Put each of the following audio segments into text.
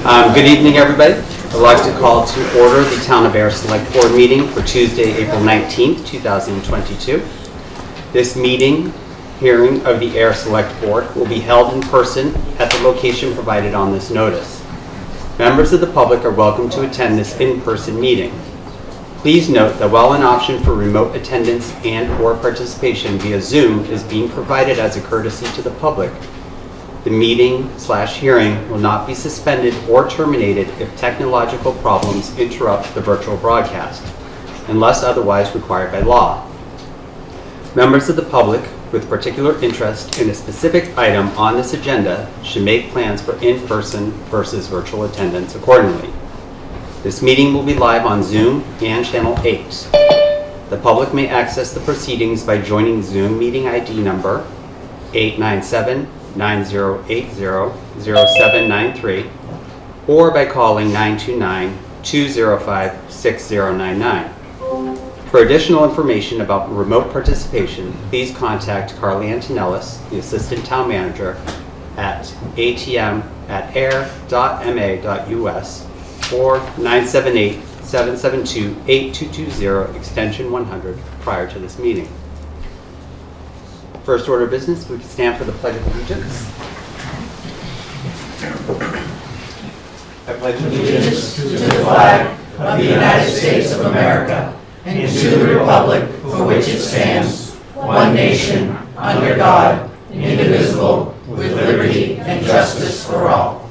Good evening, everybody. I'd like to call to order the Town of Ayer Select Board meeting for Tuesday, April 19th, 2022. This hearing of the Ayer Select Board will be held in person at the location provided on this notice. Members of the public are welcome to attend this in-person meeting. Please note that while an option for remote attendance and/or participation via Zoom is being provided as a courtesy to the public, the meeting/hearing will not be suspended or terminated if technological problems interrupt the virtual broadcast, unless otherwise required by law. Members of the public with particular interest in a specific item on this agenda should make plans for in-person versus virtual attendance accordingly. This meeting will be live on Zoom and Channel 8. The public may access the proceedings by joining Zoom meeting ID number 897-9080-0793 or by calling 929-205-6099. For additional information about remote participation, please contact Carly Antonellis, the Assistant Town Manager, at atm@ayer.ma.us or 978-772-8220, extension 100, prior to this meeting. First order of business, we can stand for the Pledge of Allegiance. I pledge allegiance to the flag of the United States of America and to the republic for which it stands, one nation, under God, indivisible, with liberty and justice for all.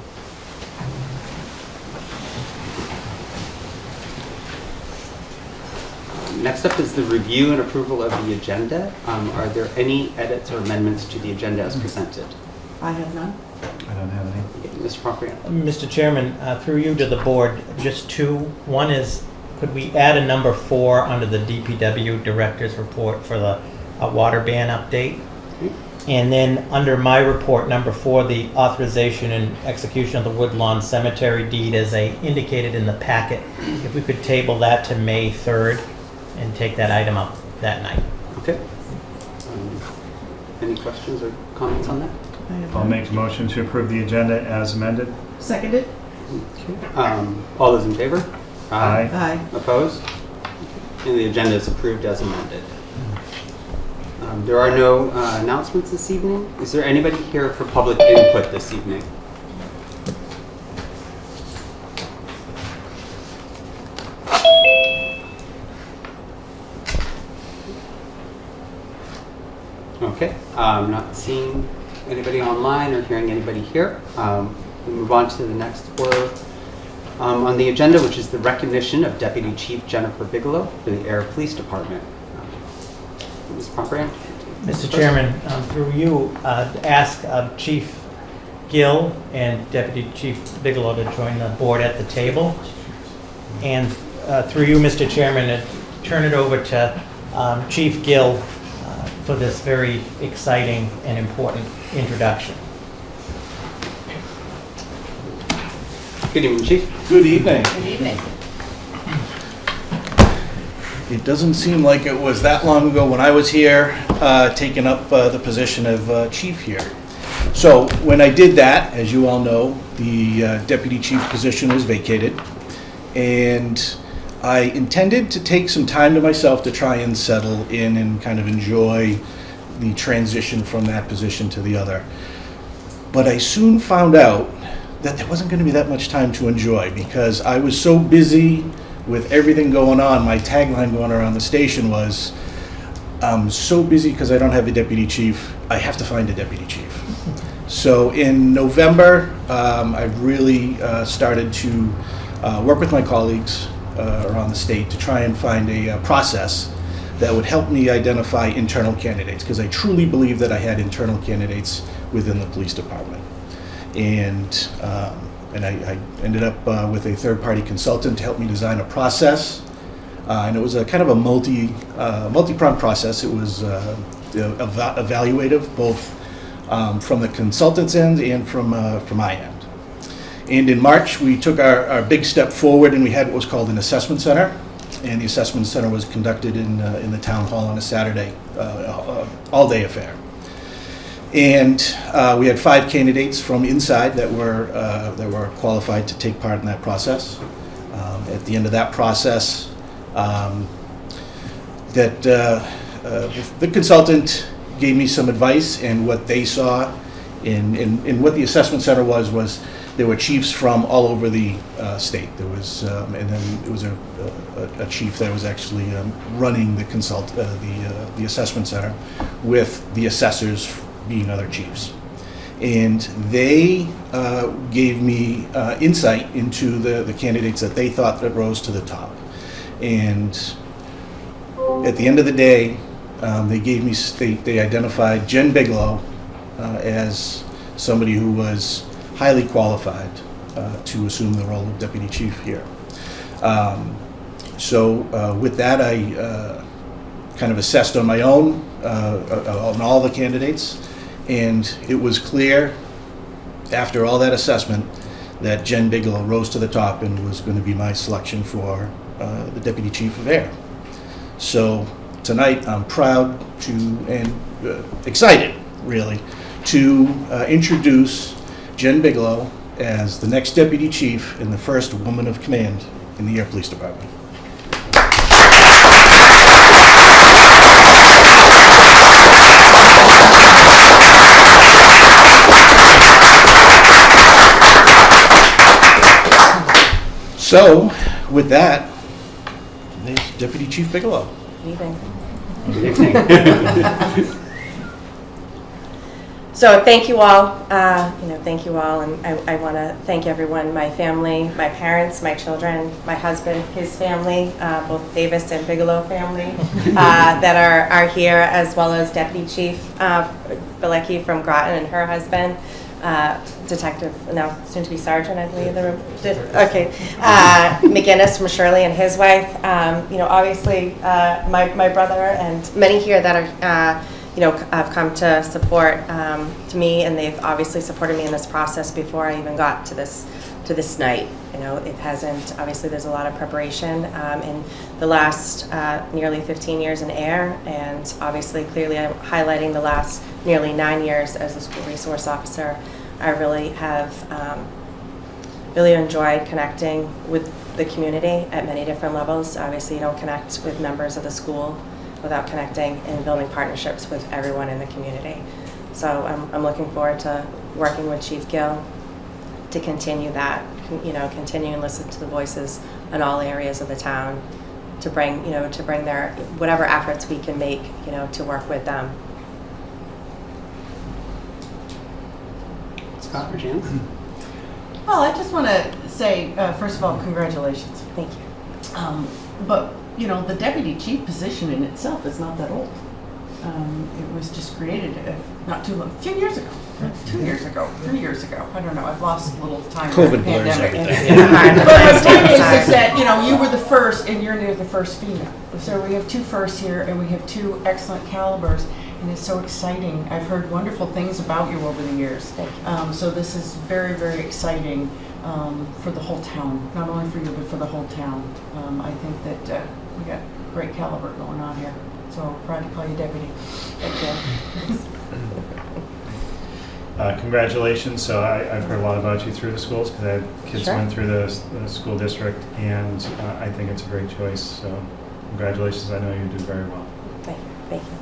Next up is the review and approval of the agenda. Are there any edits or amendments to the agenda as presented? I have none. I don't have any. Mr. Propriano. Mr. Chairman, through you to the board, just two. One is, could we add a number 4 under the DPW Director's Report for the water ban update? And then under my report, number 4, the authorization and execution of the Woodlawn Cemetery deed as indicated in the packet. If we could table that to May 3rd and take that item up that night. Okay. Any questions or comments on that? I'll make a motion to approve the agenda as amended. Seconded? Okay. All those in favor? Aye. Aye. Opposed? And the agenda is approved as amended. There are no announcements this evening. Is there anybody here for public input this evening? Okay, I'm not seeing anybody online or hearing anybody here. We move on to the next order on the agenda, which is the recognition of Deputy Chief Jennifer Bigelow for the Ayer Police Department. Ms. Propriano. Mr. Chairman, through you, ask Chief Gill and Deputy Chief Bigelow to join the board at the table. And through you, Mr. Chairman, turn it over to Chief Gill for this very exciting and important introduction. Good evening, Chief. Good evening. Good evening. It doesn't seem like it was that long ago when I was here, taking up the position of chief here. So when I did that, as you all know, the deputy chief position was vacated, and I intended to take some time to myself to try and settle in and kind of enjoy the transition from that position to the other. But I soon found out that there wasn't going to be that much time to enjoy because I was so busy with everything going on. My tagline going around the station was, I'm so busy because I don't have a deputy chief, I have to find a deputy chief. So in November, I really started to work with my colleagues around the state to try and find a process that would help me identify internal candidates, because I truly believe that I had internal candidates within the police department. And I ended up with a third-party consultant to help me design a process, and it was a kind of a multi-pronged process. It was evaluative, both from the consultant's end and from my end. And in March, we took our big step forward, and we had what was called an assessment center. And the assessment center was conducted in the town hall on a Saturday, all-day affair. And we had 5 candidates from inside that were qualified to take part in that process. At the end of that process, the consultant gave me some advice, and what they saw in what the assessment center was there were chiefs from all over the state. There was, and then it was a chief that was actually running the assessment center, with the assessors being other chiefs. And they gave me insight into the candidates that they thought that rose to the top. And at the end of the day, they identified Jen Bigelow as somebody who was highly qualified to assume the role of deputy chief here. With that, I kind of assessed on my own on all the candidates, and it was clear after all that assessment that Jen Bigelow rose to the top and was going to be my selection for the deputy chief of Ayer. So tonight, I'm proud to and excited, really, to introduce Jen Bigelow as the next deputy chief and the first woman of command in the Ayer Police Department. So, with that, there's Deputy Chief Bigelow. Evening. Good evening. So thank you all. Thank you all, and I want to thank everyone, my family, my parents, my children, my husband, his family, both Davis and Bigelow family, that are here, as well as Deputy Chief Bilecki from Groton and her husband. Detective, now soon to be Sergeant, I believe. McGinnis from Shirley and his wife. Obviously, my brother and many here that are, have come to support to me, and they've obviously supported me in this process before I even got to this night. It hasn't. Obviously, there's a lot of preparation in the last nearly 15 years in Ayer, and obviously, clearly, I'm highlighting the last nearly 9 years as a school resource officer. I really have really enjoyed connecting with the community at many different levels. Obviously, you don't connect with members of the school without connecting and building partnerships with everyone in the community. So I'm looking forward to working with Chief Gill to continue that, continue and listen to the voices in all areas of the town, to bring their whatever efforts we can make, to work with them. Scott or Janice? Well, I just want to say, first of all, congratulations. Thank you. But, the deputy chief position in itself is not that old. It was just created not too long, a few years ago, 2 years ago, 3 years ago. I don't know. I've lost a little time. COVID during the blurs pandemic. everything. It's hard to But my find point is time. that, you were the first, and you're near the first female. So we have 2 firsts here, and we have 2 excellent calibers, and it's so exciting. I've heard wonderful things about you over the years. Thank you. So this is very, very exciting for the whole town, not only for you, but for the whole town. I think that we got great caliber going on here. So proud to call you deputy. Thank you. Congratulations. So I've heard a lot about you through the schools, because I had kids Sure. went through the school district, and I think it's a great choice. So congratulations. I know you did very well. Thank you. Thank you.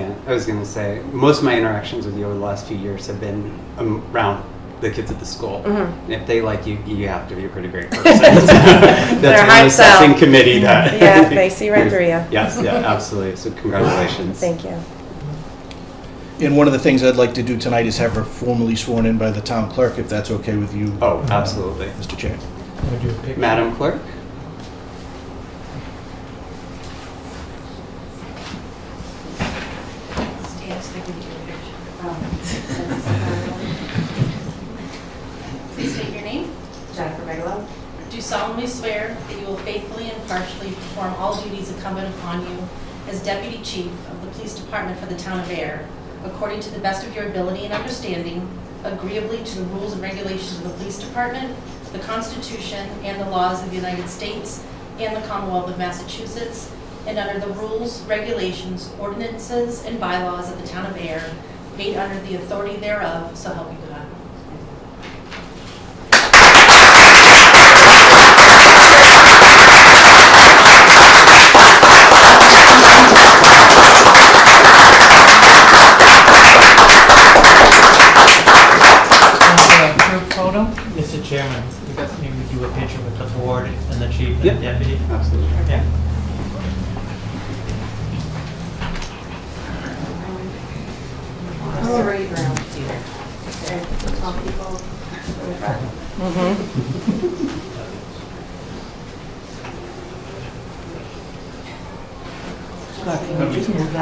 Yeah, I was going to say, most of my interactions with you over the last few years have been around the kids at the school. Mhm. And if they like you, you have to be a pretty great person. That's They're one hard assessing sell. committee that. Yeah, they see right through you. Yes, yeah, absolutely. So congratulations. Thank you. And one of the things I'd like to do tonight is have her formally sworn in by the town clerk, if that's okay with you. Oh, absolutely. Mr. Chair. Madam Clerk? Please state your name. Jennifer Bigelow. Do solemnly swear that you will faithfully and impartially perform all duties incumbent upon you as Deputy Chief of the Police Department for the Town of Ayer, according to the best of your ability and understanding, agreeably to the rules and regulations of the Police Department, the Constitution, and the laws of the United States and the Commonwealth of Massachusetts, and under the rules, regulations, ordinances, and bylaws of the Town of Ayer, made under the authority thereof, so help you God. Group photo? Mr. Chairman, maybe we do a picture with the board and the chief and Yep. the deputy? Absolutely. Yeah.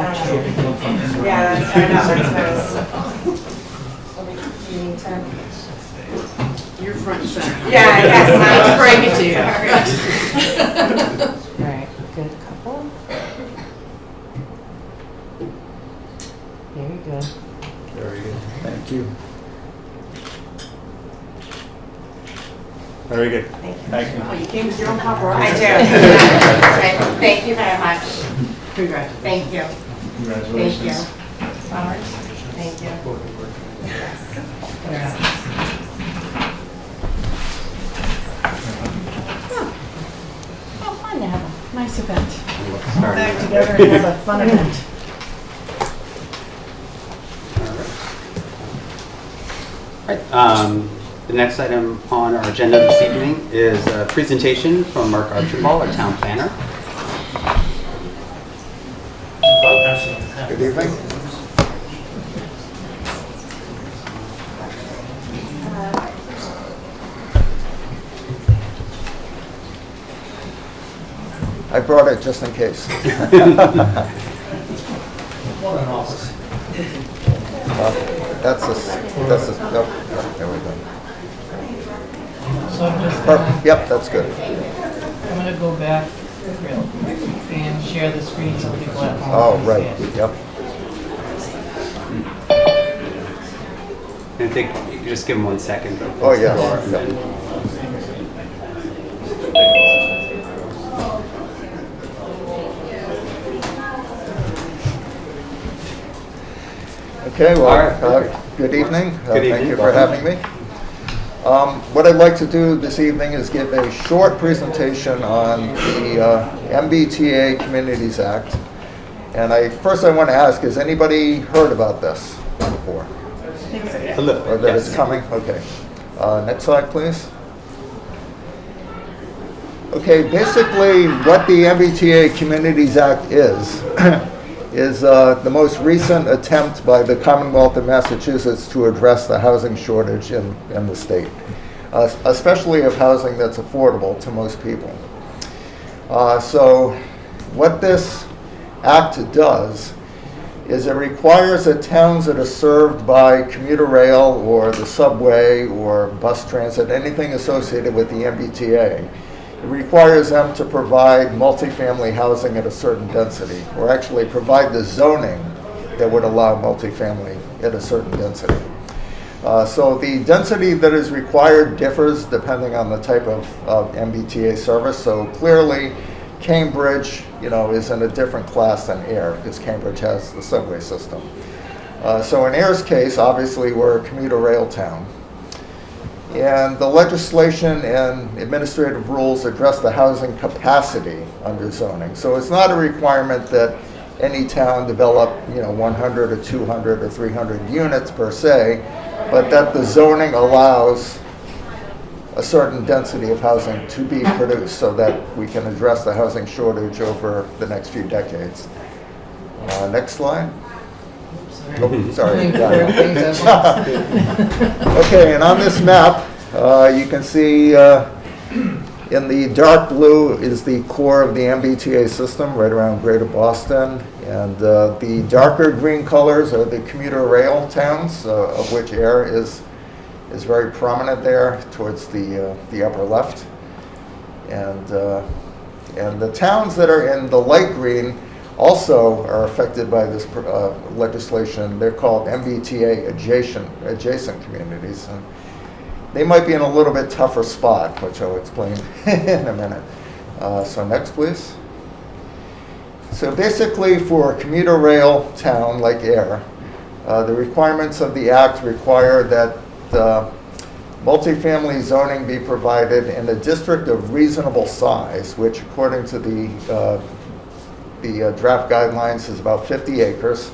Yeah, that's, I know, that's nice. We need to. You're front and center. Yeah, yes, Not to I- break it to you. All right, good couple. Very good. Very good. Thank you. Very good. Thank you. Thank you. Oh, you came with your own paparazzi. I do. Yeah. Thank you very much. Congratulations. Thank you. Congratulations. Thank you. Flowers? Thank you. Yes. Oh, fun to have a nice event. Starting Back with- together and have a fun event. Right. The next item on our agenda this evening is a presentation from Mark Archibald, our town planner. Good evening. I brought it just in case. That's a, nope, there we go. So I'm just Perfect, yep, that's good. I'm gonna go back real quick and share the screen so people at home Oh, can see right, it. yep. I think you can just give him 1 second. Oh, yeah, yep. Okay, well, All right. good evening. Good evening. Thank you for having me. What I'd like to do this evening is give a short presentation on the MBTA Communities Act. And first I want to ask, has anybody heard about this before? A little, Or that yes. it's coming? Okay. Next slide, please. Okay, basically what the MBTA Communities Act is, is the most recent attempt by the Commonwealth of Massachusetts to address the housing shortage in the state, especially of housing that's affordable to most people. So what this act does is it requires that towns that are served by commuter rail or the subway or bus transit, anything associated with the MBTA, it requires them to provide multifamily housing at a certain density, or actually provide the zoning that would allow multifamily at a certain density. So the density that is required differs depending on the type of MBTA service. So clearly, Cambridge, is in a different class than Ayer, because Cambridge has the subway system. So in Ayer's case, obviously, we're a commuter rail town. And the legislation and administrative rules address the housing capacity under zoning. So it's not a requirement that any town develop, 100 or 200 or 300 units per se, but that the zoning allows a certain density of housing to be produced so that we can address the housing shortage over the next few decades. Next slide. Oh, sorry. Okay, and on this map, you can see in the dark blue is the core of the MBTA system right around Greater Boston, and the darker green colors are the commuter rail towns, of which Ayer is very prominent there towards the upper left. And the towns that are in the light green also are affected by this legislation. They're called MBTA adjacent communities. And they might be in a little bit tougher spot, which I'll explain in a minute. So next, please. So basically, for a commuter rail town like Ayer, The requirements of the act require that multifamily zoning be provided in a district of reasonable size, which according to the draft guidelines is about 50 acres,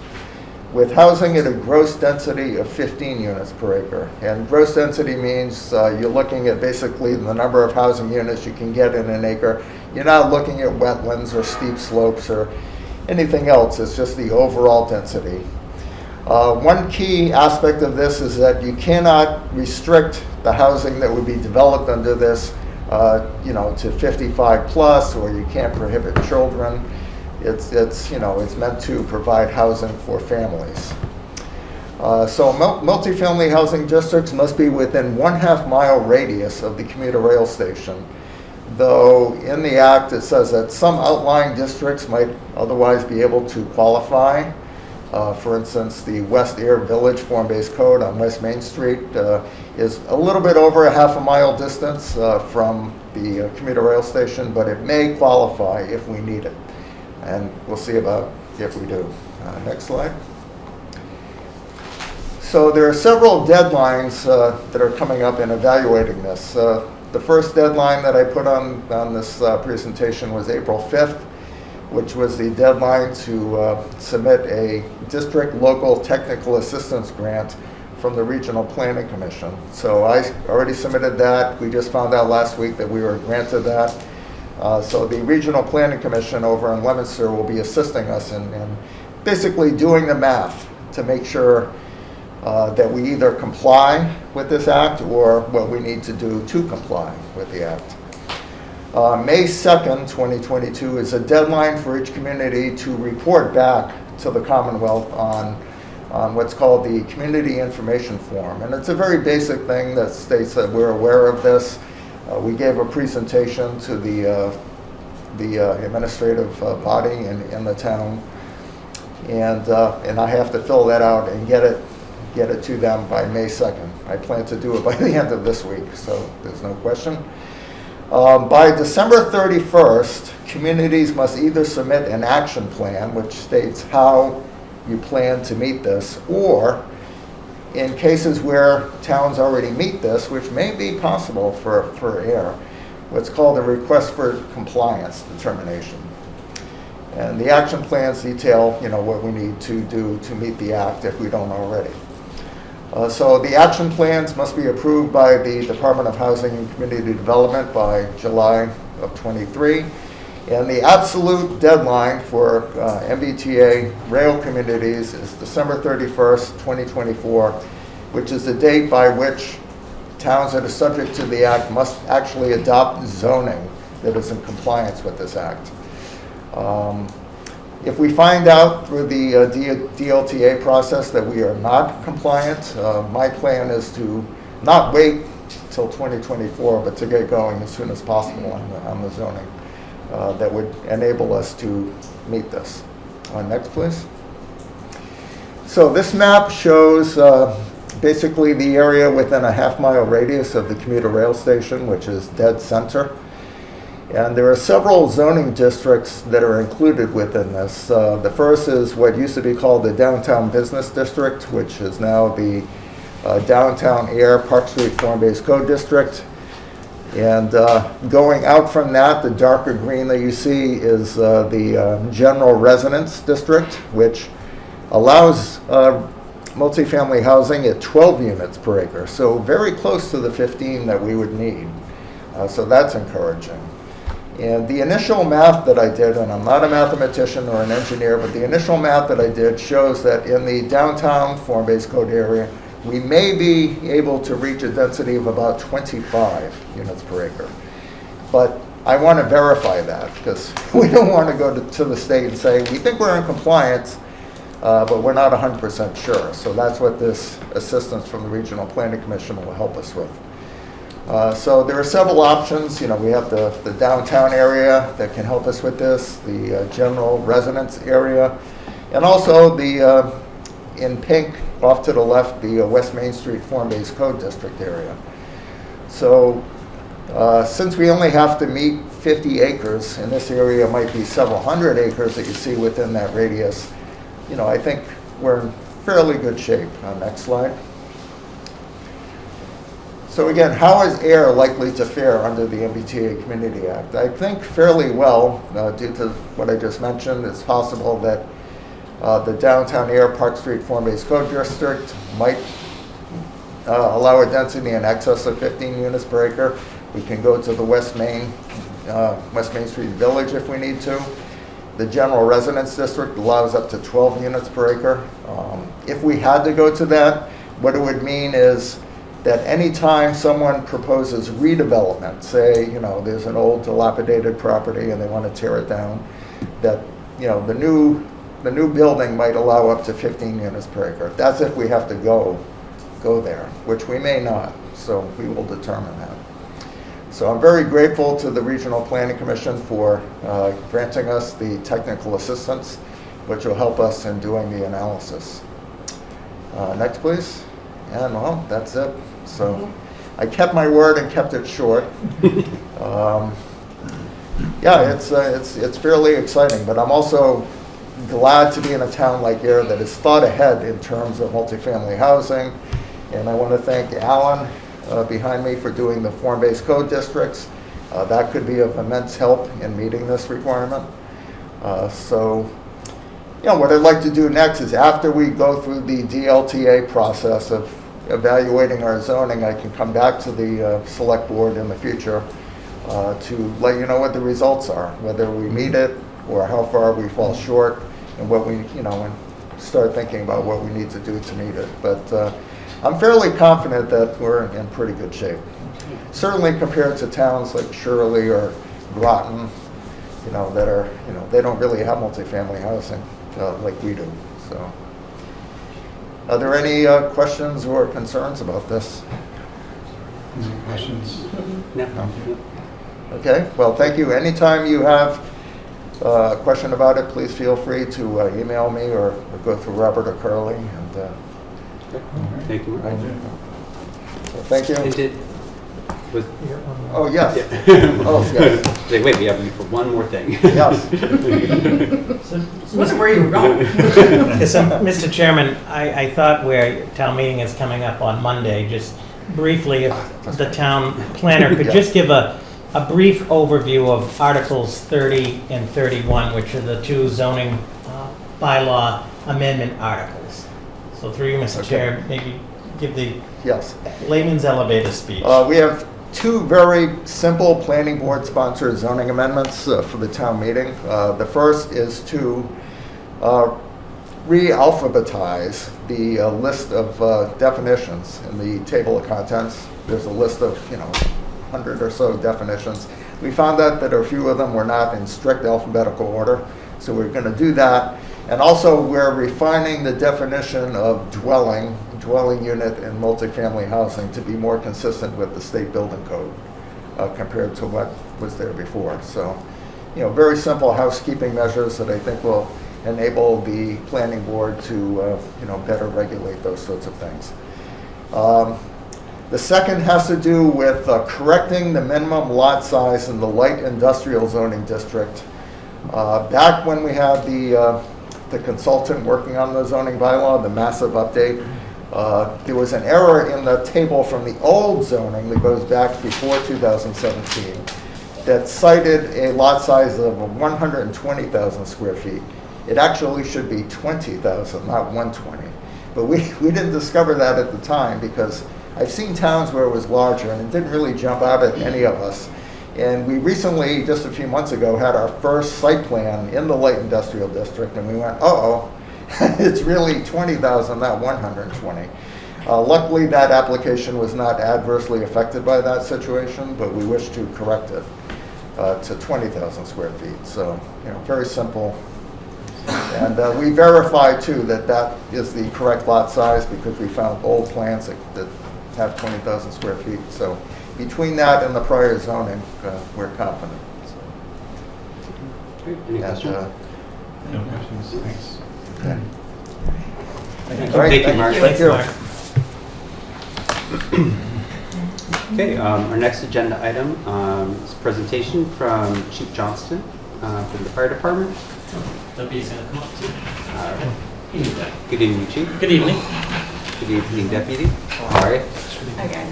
with housing at a gross density of 15 units per acre. And gross density means you're looking at basically the number of housing units you can get in an acre. You're not looking at wetlands or steep slopes or anything else. It's just the overall density. One key aspect of this is that you cannot restrict the housing that would be developed under this, to 55 plus, or you can't prohibit children. It's meant to provide housing for families. So multifamily housing districts must be within 1/2 mile radius of the commuter rail station. Though in the act it says that some outlying districts might otherwise be able to qualify. For instance, the West Ayer Village Form-Based Code on West Main Street is a little bit over 1/2 mile distance from the commuter rail station, but it may qualify if we need it. And we'll see about if we do. Next slide. So there are several deadlines that are coming up in evaluating this. The first deadline that I put on this presentation was April 5th, which was the deadline to submit a district local technical assistance grant from the Regional Planning Commission. So I already submitted that. We just found out last week that we were granted that. So the Regional Planning Commission over in Leominster will be assisting us in basically doing the math to make sure that we either comply with this act or what we need to do to comply with the act. May 2nd, 2022 is a deadline for each community to report back to the Commonwealth on what's called the Community Information Form. And it's a very basic thing that states that we're aware of this. We gave a presentation to the administrative body in the town, and I have to fill that out and get it to them by May 2nd. I plan to do it by the end of this week, so there's no question. By December 31st, communities must either submit an action plan, which states how you plan to meet this, or in cases where towns already meet this, which may be possible for Ayer, what's called a request for compliance determination. And the action plans detail, what we need to do to meet the act if we don't already. So the action plans must be approved by the Department of Housing and Community Development by July of 23. And the absolute deadline for MBTA rail communities is December 31st, 2024, which is the date by which towns that are subject to the act must actually adopt zoning that is in compliance with this act. If we find out through the DLTA process that we are not compliant, my plan is to not wait till 2024, but to get going as soon as possible on the zoning that would enable us to meet this. Next, please. So this map shows basically the area within a 1/2 mile radius of the commuter rail station, which is dead center. And there are several zoning districts that are included within this. The first is what used to be called the Downtown Business District, which is now the Downtown Ayer Park Street Form-Based Code District. And going out from that, the darker green that you see is the General Residence District, which allows multifamily housing at 12 units per acre, so very close to the 15 that we would need. So that's encouraging. And the initial math that I did, and I'm not a mathematician or an engineer, but the initial math that I did shows that in the downtown form-based code area, we may be able to reach a density of about 25 units per acre. But I want to verify that, because we don't want to go to the state and say, we think we're in compliance, but we're not 100% sure. So that's what this assistance from the Regional Planning Commission will help us with. So there are several options. We have the downtown area that can help us with this, the general residence area, and also the, in pink, off to the left, the West Main Street Form-Based Code District area. So since we only have to meet 50 acres, and this area might be several hundred acres that you see within that radius, I think we're in fairly good shape. Next slide. So again, how is Ayer likely to fare under the MBTA Community Act? I think fairly well, due to what I just mentioned. It's possible that the downtown Ayer Park Street Form-Based Code District might allow a density in excess of 15 units per acre. We can go to the West Main Street Village if we need to. The General Residence District allows up to 12 units per acre. If we had to go to that, what it would mean is that anytime someone proposes redevelopment, say, there's an old dilapidated property and they want to tear it down, that, the new building might allow up to 15 units per acre. That's if we have to go there, which we may not, so we will determine that. So I'm very grateful to the Regional Planning Commission for granting us the technical assistance, which will help us in doing the analysis. Next, please. And well, that's it. So I kept my word and kept it short. Yeah, it's fairly exciting, but I'm also glad to be in a town like Ayer that has thought ahead in terms of multifamily housing. And I want to thank Alan behind me for doing the form-based code districts. That could be of immense help in meeting this requirement. So, what I'd like to do next is after we go through the DLTA process of evaluating our zoning, I can come back to the select board in the future to let you know what the results are, whether we meet it or how far we fall short, and what we, and start thinking about what we need to do to meet it. But I'm fairly confident that we're in pretty good shape. Certainly compared to towns like Shirley or Groton, that are, they don't really have multifamily housing like we do. So, are there any questions or concerns about this? Any questions? No. Okay, well, thank you. Anytime you have a question about it, please feel free to email me or go through Robert or Carly. And Thank you. so thank you. And was, Oh, yes. yeah. Oh, yes. Wait, we have you for one more thing. Yes. Where you were going. So, Mr. Chairman, I thought where town meeting is coming up on Monday, just briefly, if the town planner could just give a brief overview of Articles 30 and 31, which are the two zoning bylaw amendment articles. So through you, Mr. Chair, maybe give the Yes. layman's elevator speech. We have two very simple planning board sponsored zoning amendments for the town meeting. The first is to re-alphabetize the list of definitions in the table of contents. There's a list of 100 or so definitions. We found out that a few of them were not in strict alphabetical order, so we're going to do that. And also, we're refining the definition of dwelling unit, and multifamily housing to be more consistent with the state building code compared to what was there before. So, very simple housekeeping measures that I think will enable the planning board to, better regulate those sorts of things. The second has to do with correcting the minimum lot size in the light industrial zoning district. Back when we had the consultant working on the zoning bylaw, the massive update, there was an error in the table from the old zoning that goes back before 2017 that cited a lot size of 120,000 square feet. It actually should be 20,000, not 120. But we didn't discover that at the time because I've seen towns where it was larger and it didn't really jump out at any of us. And we recently, just a few months ago, had our first site plan in the light industrial district, and we went, uh-oh, it's really 20,000, not 120. Luckily, that application was not adversely affected by that situation, but we wish to correct it to 20,000 square feet. So, very simple. And we verified, too, that that is the correct lot size because we found old plans that have 20,000 square feet. So between that and the prior zoning, we're confident. So. Any questions? No questions. Thanks. Okay. Thank All right, you, Mark. Thank you. Okay, our next agenda item is a presentation from Chief Johnston from the fire department. Deputy's gonna come up too. Good evening, Chief. Good evening. Good evening, Deputy. How are you? Okay.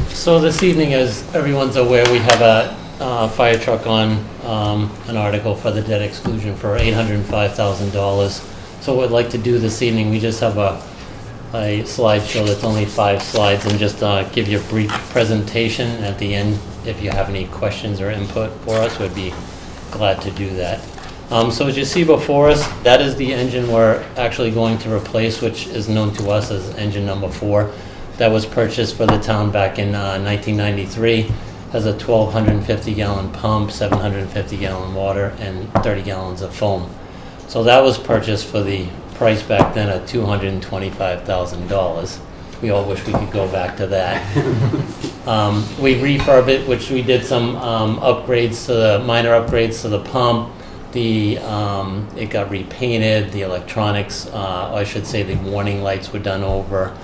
So this evening, as everyone's aware, we have a fire truck on an article for the debt exclusion for $805,000. So what I'd like to do this evening, we just have a slideshow that's only 5 slides, and just give you a brief presentation at the end. If you have any questions or input for us, we'd be glad to do that. So as you see before us, that is the engine we're actually going to replace, which is known to us as engine number 4. That was purchased for the town back in 1993. Has a 1,250-gallon pump, 750-gallon water, and 30 gallons of foam. So that was purchased for the price back then of $225,000. We all wish we could go back to that. We refurbed it, which we did some upgrades to the minor upgrades to the pump. It got repainted. The electronics, or I should say, the warning lights were done over.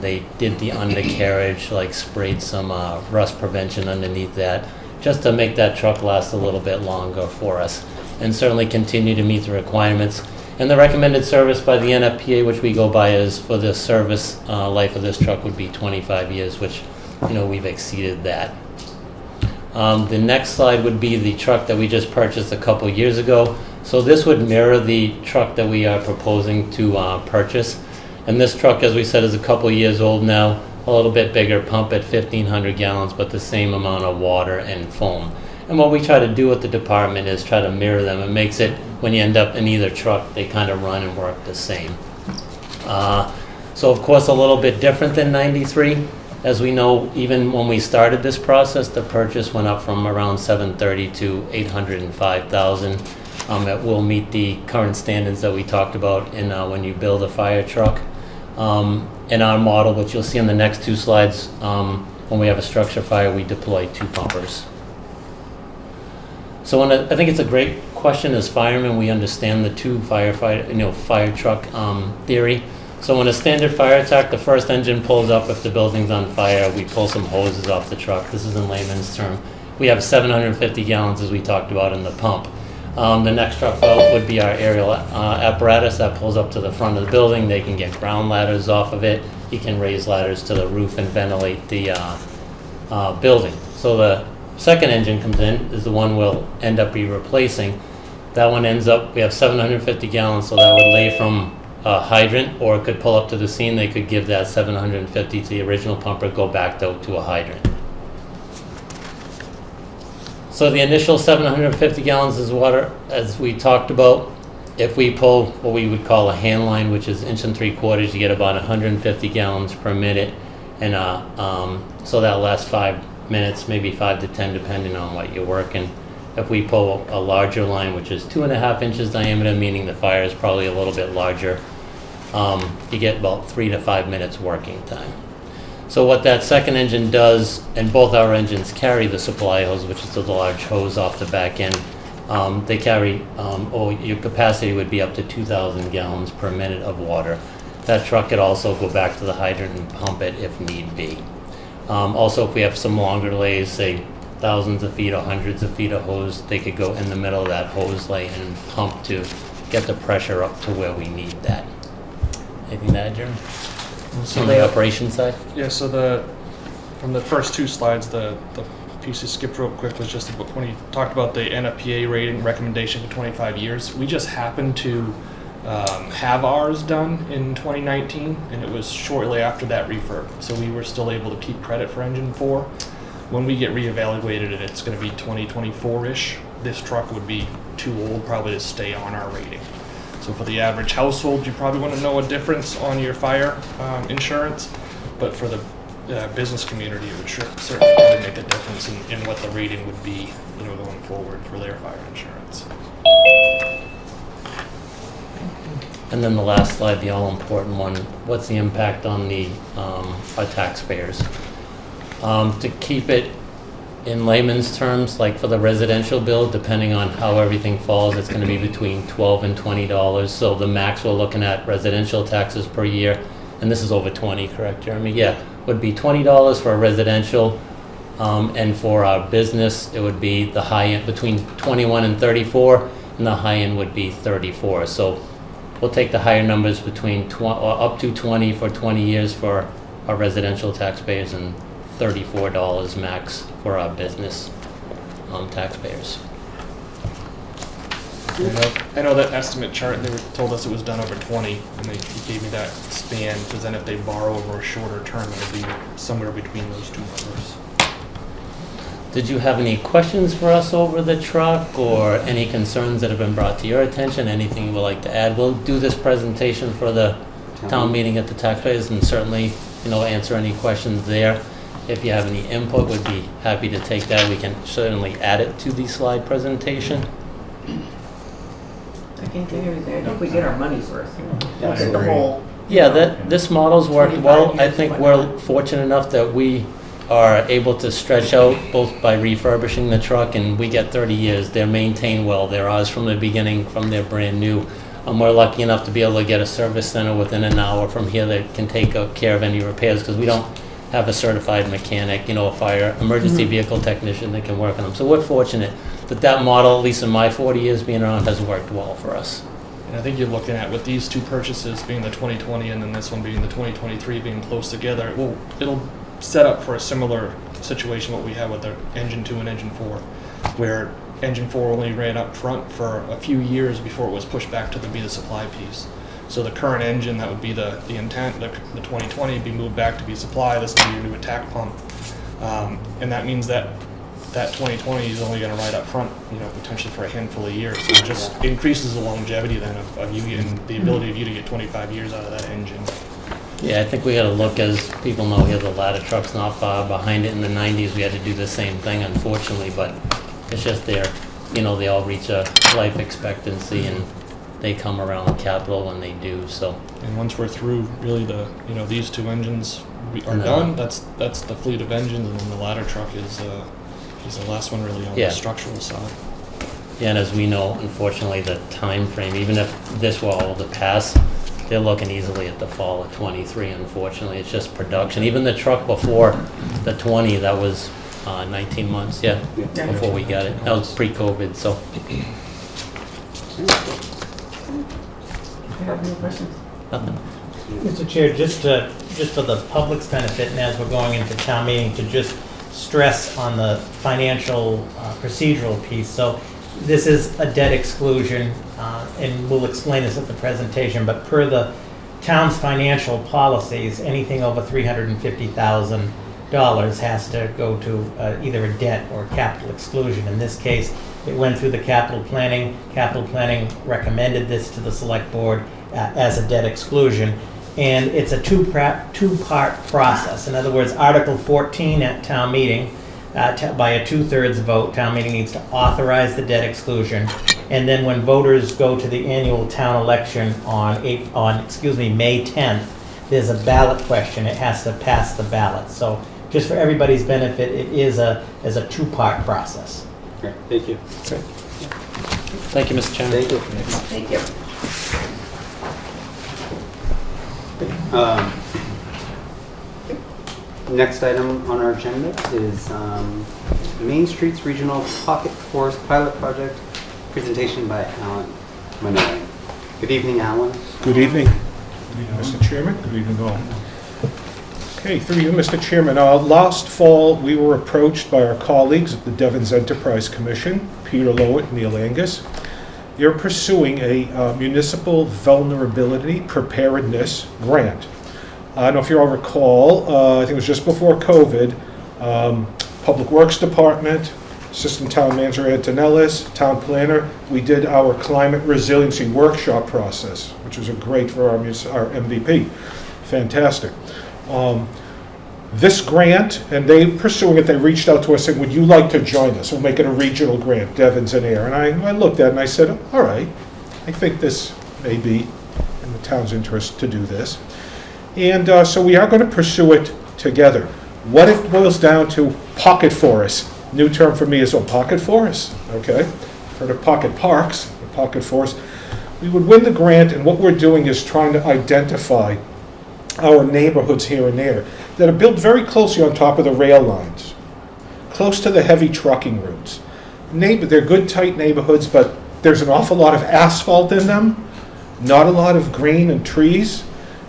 They did the undercarriage, like sprayed some rust prevention underneath that, just to make that truck last a little bit longer for us, and certainly continue to meet the requirements. And the recommended service by the NFPA, which we go by, is for the service life of this truck would be 25 years, which, we've exceeded that. The next slide would be the truck that we just purchased a couple years ago. So this would mirror the truck that we are proposing to purchase. And this truck, as we said, is a couple years old now, a little bit bigger pump at 1,500 gallons, but the same amount of water and foam. And what we try to do with the department is try to mirror them. It makes it, when you end up in either truck, they kind of run and work the same. So of course, a little bit different than 93. As we know, even when we started this process, the purchase went up from around $730,000 to $805,000. It will meet the current standards that we talked about in when you build a fire truck. In our model, which you'll see on the next 2 slides, when we have a structure fire, we deploy 2 pumpers. So I think it's a great question. As firemen, we understand the 2 fire truck theory. So in a standard fire attack, the first engine pulls up if the building's on fire. We pull some hoses off the truck. This is in layman's term. We have 750 gallons, as we talked about, in the pump. The next truck out would be our aerial apparatus that pulls up to the front of the building. They can get ground ladders off of it. You can raise ladders to the roof and ventilate the building. So the second engine comes in, is the one we'll end up replacing. That one ends up, we have 750 gallons, so that would lay from a hydrant, or it could pull up to the scene. They could give that 750 to the original pumper, go back to a hydrant. So the initial 750 gallons is water, as we talked about. If we pull what we would call a hand line, which is 1 3/4, you get about 150 gallons per minute. And so that lasts 5 minutes, maybe 5 to 10, depending on what you're working. If we pull a larger line, which is 2.5 inches diameter, meaning the fire is probably a little bit larger, you get about 3 to 5 minutes working time. So what that second engine does, and both our engines carry the supply hose, which is the large hose off the back end. They carry, your capacity would be up to 2,000 gallons per minute of water. That truck could also go back to the hydrant and pump it if need be. Also, if we have some longer lays, say thousands of feet or hundreds of feet of hose, they could go in the middle of that hose lay and pump to get the pressure up to where we need that. Anything to add, Jeremy? So On the operation side? Yeah, so from the first 2 slides, the piece you skipped real quick was just about when you talked about the NFPA rating recommendation for 25 years. We just happened to have ours done in 2019, and it was shortly after that refurb. So we were still able to keep credit for engine 4. When we get reevaluated and it's going to be 2024-ish, this truck would be too old probably to stay on our rating. So for the average household, you probably wouldn't know a difference on your fire insurance, but for the business community, it would certainly probably make a difference in what the rating would be, going forward for their fire insurance. And then the last slide, the all-important one, what's the impact on our taxpayers? To keep it in layman's terms, like for the residential bill, depending on how everything falls, it's going to be between $12 and $20. So the max we're looking at residential taxes per year, and this is over 20, correct, Jeremy? Yeah, would be $20 for a residential, and for our business, it would be the high end between 21 and 34, and the high end would be 34. So we'll take the higher numbers between or up to 20 for 20 years for our residential taxpayers and $34 max for our business taxpayers. I know that estimate chart, they told us it was done over 20, and they gave me that span, because then if they borrow over a shorter term, it'll be somewhere between those two numbers. Did you have any questions for us over the truck, or any concerns that have been brought to your attention? Anything you would like to add? We'll do this presentation for the town meeting at the taxpayers, and certainly, answer any questions there. If you have any input, we'd be happy to take that. We can certainly add it to the slide presentation. I can't think of anything. I think we get our money's worth. Yeah, Look at the whole. This model's worked 25 well. I years, think whatnot. we're fortunate enough that we are able to stretch out both by refurbishing the truck, and we get 30 years. They're maintained well. They're ours from the beginning, from they're brand new. We're lucky enough to be able to get a service center within an hour from here that can take care of any repairs, because we don't have a certified mechanic, a fire emergency vehicle technician that can work on them. So we're fortunate that model, at least in my 40 years being around, has worked well for us. And I think you're looking at, with these two purchases being the 2020 and then this one being the 2023 being close together, it'll set up for a similar situation what we had with the engine 2 and engine 4, where engine 4 only ran up front for a few years before it was pushed back to be the supply piece. So the current engine, that would be the intent, the 2020, be moved back to be supply. This will be your new attack pump. And that means that 2020 is only going to ride up front, potentially for a handful of years. So it just increases the longevity then of you getting the ability of you to get 25 years out of that engine. Yeah, I think we got to look, as people know here, the ladder truck's not far behind it. In the 90s, we had to do the same thing, unfortunately, but it's just they all reach a life expectancy, and they come around capital when they do, so. And once we're through, really these two engines are done. That's the fleet of engines, and then the ladder truck is the last one really on the structural side. Yeah, and as we know, unfortunately, the time frame, even if this were all to pass, they're looking easily at the fall of 23, unfortunately. It's just production. Even the truck before the 20, that was 19 months, before we got it. That was pre-COVID, so. Have any questions? Nothing. Mr. Chair, just for the public's benefit, and as we're going into town meeting, to just stress on the financial procedural piece. So this is a debt exclusion, and we'll explain this at the presentation, but per the town's financial policies, anything over $350,000 has to go to either a debt or capital exclusion. In this case, it went through the capital planning. Capital planning recommended this to the select board as a debt exclusion. And it's a two-part process. In other words, Article 14 at town meeting, by a 2/3 vote, town meeting needs to authorize the debt exclusion. And then when voters go to the annual town election on May 10th, there's a ballot question. It has to pass the ballot. So just for everybody's benefit, it is a two-part process. Great, thank you. Thank you, Mr. Chairman. Thank you. Thank you. Next item on our agenda is Main Streets Regional Pocket Forest Pilot Project, presentation by Alan Manoy. Good evening, Alan. Good evening. Good evening, Mr. Chairman. Good evening, all. Okay, through you, Mr. Chairman. Last fall, we were approached by our colleagues at the Devon's Enterprise Commission, Peter Lowett, Neil Angus. They're pursuing a municipal vulnerability preparedness grant. I don't know if you all recall, I think it was just before COVID, Public Works Department, Assistant Town Manager Ed Tonellis, Town Planner, we did our climate resiliency workshop process, which was great for our MVP. Fantastic. This grant, and they pursuing it, they reached out to us saying, would you like to join us? We'll make it a regional grant, Devon's and Ayer. And I looked at it and I said, all right, I think this may be in the town's interest to do this. And so we are going to pursue it together. What it boils down to, pocket forests. New term for me is pocket forests, okay? Heard of pocket parks, pocket forests. We would win the grant, and what we're doing is trying to identify our neighborhoods here and there that are built very closely on top of the rail lines, close to the heavy trucking routes. They're good, tight neighborhoods, but there's an awful lot of asphalt in them. not a lot of green and trees,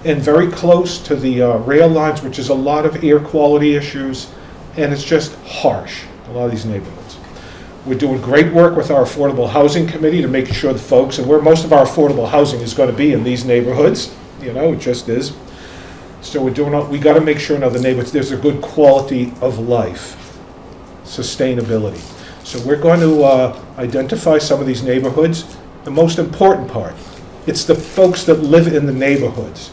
and very close to the rail lines, which is a lot of air quality issues, and it's just harsh, a lot of these neighborhoods. We're doing great work with our Affordable Housing Committee to make sure the folks, and where most of our affordable housing is going to be in these neighborhoods, it just is. So we got to make sure in other neighborhoods there's a good quality of life, sustainability. So we're going to identify some of these neighborhoods. The most important part, it's the folks that live in the neighborhoods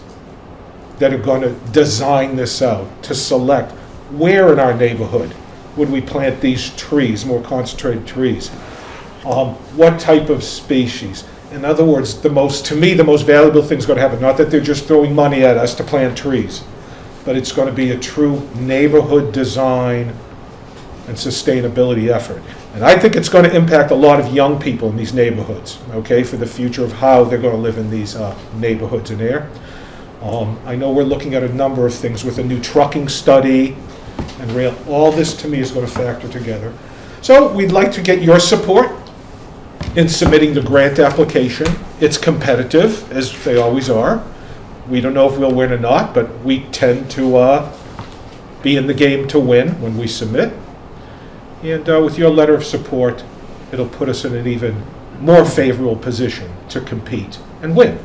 that are going to design this out, to select where in our neighborhood would we plant these trees, more concentrated trees. What type of species? In other words, to me, the most valuable thing is going to happen, not that they're just throwing money at us to plant trees, but it's going to be a true neighborhood design and sustainability effort. And I think it's going to impact a lot of young people in these neighborhoods, okay, for the future of how they're going to live in these neighborhoods in there. I know we're looking at a number of things with a new trucking study and rail. All this, to me, is going to factor together. So we'd like to get your support in submitting the grant application. It's competitive, as they always are. We don't know if we'll win or not, but we tend to be in the game to win when we submit. And with your letter of support, it'll put us in an even more favorable position to compete and win.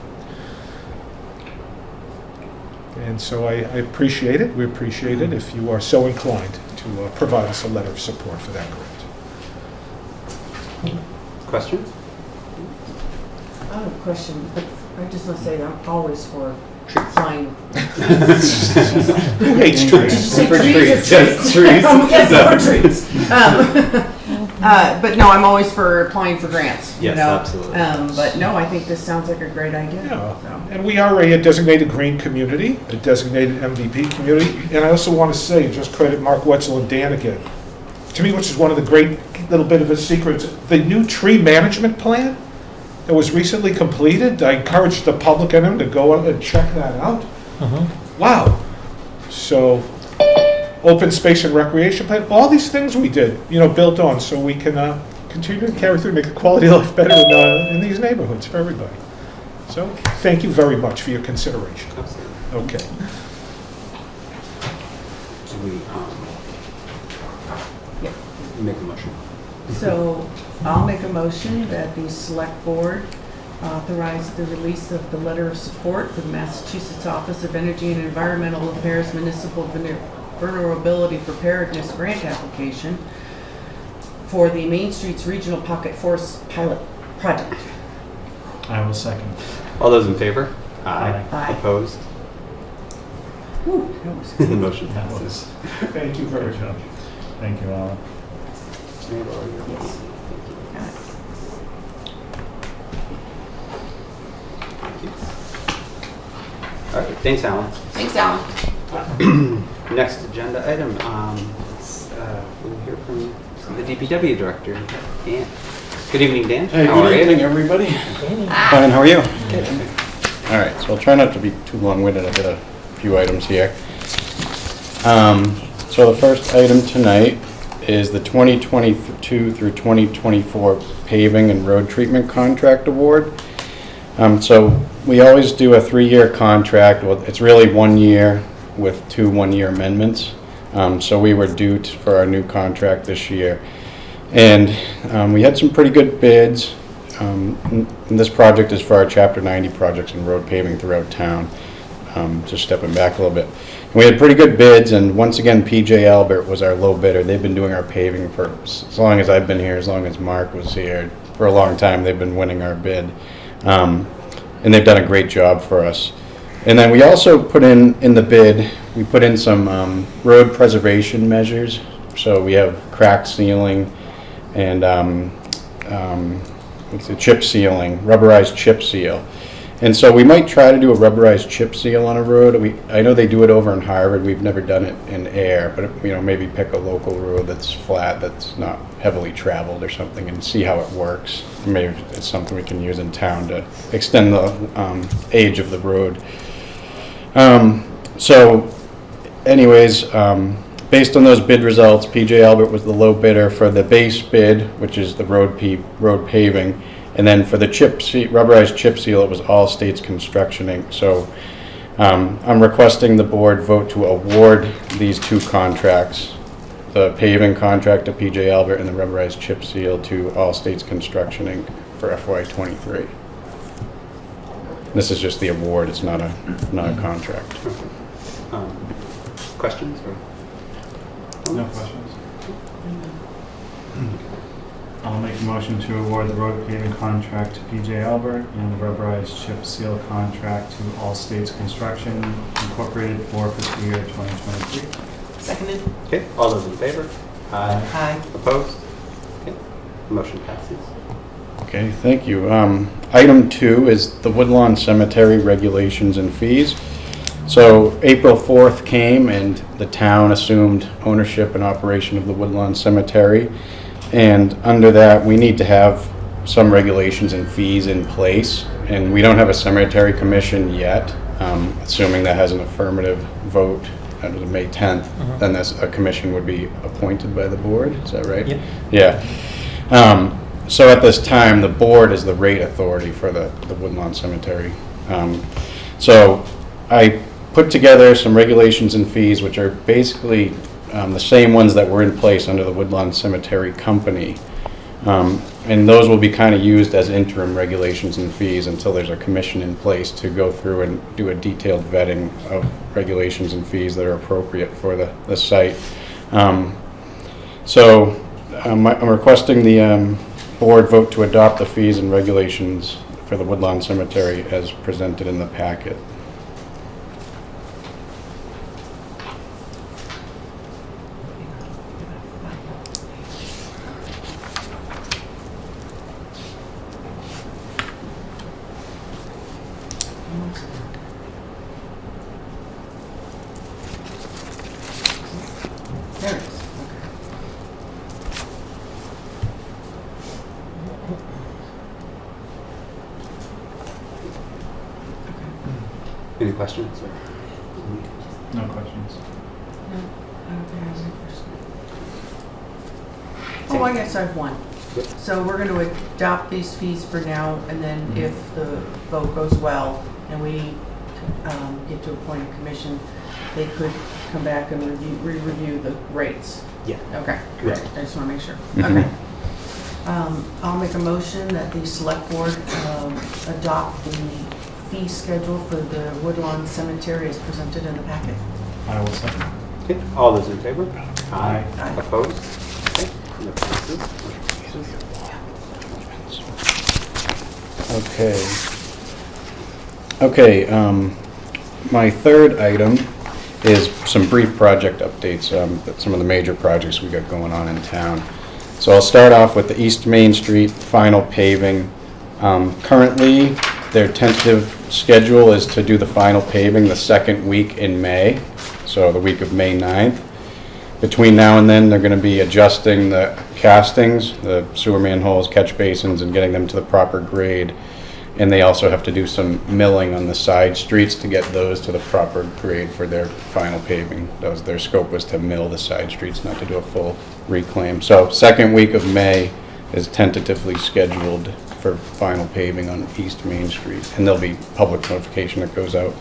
And so I appreciate it. We appreciate it if you are so inclined to provide us a letter of support for that grant. Questions? I have a question, but I just want to say that I'm always for applying. Who hates Did you trees? say For trees? trees, just trees. Yes, for trees. But no, I'm always for applying for grants. Yes, absolutely. But no, I think this sounds like a great idea. Yeah. So. And we are a designated green community, a designated MVP community. And I also want to say, just credit Mark Wetzel and Dan again. To me, which is one of the great little bit of a secret, the new tree management plan that was recently completed, I encourage the public and them to go out and check that out. Wow. So, open space and recreation plan, all these things we did, built on, so we can continue to carry through, make the quality of life better in these neighborhoods for everybody. So, thank you very much for your consideration. Absolutely. Okay. Do we Yeah. make a motion? So I'll make a motion that the select board authorize the release of the letter of support for the Massachusetts Office of Energy and Environmental Affairs Municipal Vulnerability Preparedness Grant application for the Main Streets Regional Pocket Forest Pilot Project. I will second. All those in favor? Aye. Aye. Opposed? Whew, that was The motion That passes. was Thank you very good job. much. Thank you, Alan. Yes. Got it. All right, thanks, Alan. Thanks, Alan. Next agenda item, we'll hear from the DPW director, Dan. Good evening, Dan. Hey, How are good you? evening, everybody. Fine, how are you? All right, so I'll try not to be too long-winded. I've got a few items here. So the first item tonight is the 2022 through 2024 paving and road treatment contract award. So we always do a 3-year contract. Well, it's really 1 year with 2 one-year amendments. So we were due for our new contract this year. And we had some pretty good bids. And this project is for our Chapter 90 projects and road paving throughout town. Just stepping back a little bit. And we had pretty good bids, and once again, PJ Albert was our low bidder. They've been doing our paving for as long as I've been here, as long as Mark was here. For a long time, they've been winning our bid. And they've done a great job for us. And then we also put in the bid, we put in some road preservation measures. So we have crack sealing and chip sealing, rubberized chip seal. And so we might try to do a rubberized chip seal on a road. I know they do it over in Harvard. We've never done it in Ayer, but maybe pick a local road that's flat, that's not heavily traveled or something, and see how it works. Maybe it's something we can use in town to extend the age of the road. So, anyways, based on those bid results, PJ Albert was the low bidder for the base bid, which is the road paving. And then for the rubberized chip seal, it was All States Construction Inc. So I'm requesting the board vote to award these two contracts, the paving contract to PJ Albert and the rubberized chip seal to All States Construction Inc. for FY23. This is just the award, it's not a contract. Questions or? No questions. I'll make a motion to award the road paving contract to PJ Albert and the rubberized chip seal contract to All States Construction Incorporated for fiscal year 2023. Seconded? Okay, all those in favor? Aye. Opposed? Okay, motion passes. Okay, thank you. Item 2 is the Woodlawn Cemetery regulations and fees. So April 4th came and the town assumed ownership and operation of the Woodlawn Cemetery. And under that, we need to have some regulations and fees in place. And we don't have a cemetery commission yet, assuming that has an affirmative vote under the May 10th, then a commission would be appointed by the board, is that right? Yeah. Yeah. So at this time, the board is the rate authority for the Woodlawn Cemetery. So I put together some regulations and fees, which are basically the same ones that were in place under the Woodlawn Cemetery Company. And those will be kind of used as interim regulations and fees until there's a commission in place to go through and do a detailed vetting of regulations and fees that are appropriate for the site. So I'm requesting the board vote to adopt the fees and regulations for the Woodlawn Cemetery as presented in the packet. There it is. Any questions? Or? No questions. No, I don't think I have any question. Oh, I guess I have one. Yep. So we're going to adopt these fees for now, and then if the vote goes well and we get to appoint a commission, they could come back and re-review the rates. Yeah. Okay, Correct. I just want to make sure. Mhm. Okay. I'll make a motion that the select board adopt the fee schedule for the Woodlawn Cemetery as presented in the packet. I will second. Okay, all those in favor? Aye. Aye. Opposed? Okay, that passes. Okay, my third item is some brief project updates, some of the major projects we got going on in town. So I'll start off with the East Main Street final paving. Currently, their tentative schedule is to do the final paving the second week in May, so the week of May 9th. Between now and then, they're going to be adjusting the castings, the sewer manholes, catch basins, and getting them to the proper grade. And they also have to do some milling on the side streets to get those to the proper grade for their final paving. Their scope was to mill the side streets, not to do a full reclaim. So second week of May is tentatively scheduled for final paving on East Main Street. And there'll be public notification that goes out.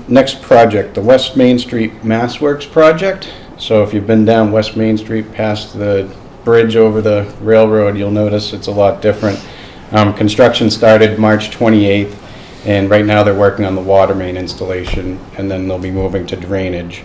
Next project, the West Main Street MassWorks project. So if you've been down West Main Street past the bridge over the railroad, you'll notice it's a lot different. Construction started March 28th, and right now they're working on the water main installation, and then they'll be moving to drainage.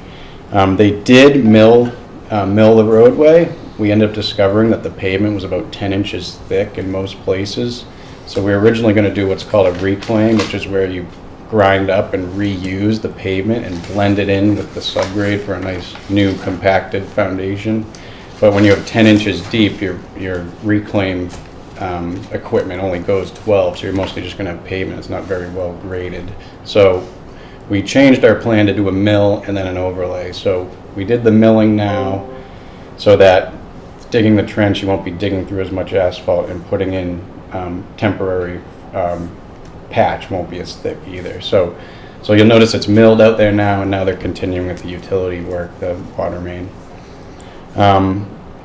They did mill the roadway. We ended up discovering that the pavement was about 10 inches thick in most places. So we were originally going to do what's called a reclaim, which is where you grind up and reuse the pavement and blend it in with the subgrade for a nice new compacted foundation. But when you have 10 inches deep, your reclaim equipment only goes 12, so you're mostly just going to have pavement. It's not very well graded. So we changed our plan to do a mill and then an overlay. So we did the milling now so that digging the trench, you won't be digging through as much asphalt, and putting in temporary patch won't be as thick either. So you'll notice it's milled out there now, and now they're continuing with the utility work, the water main.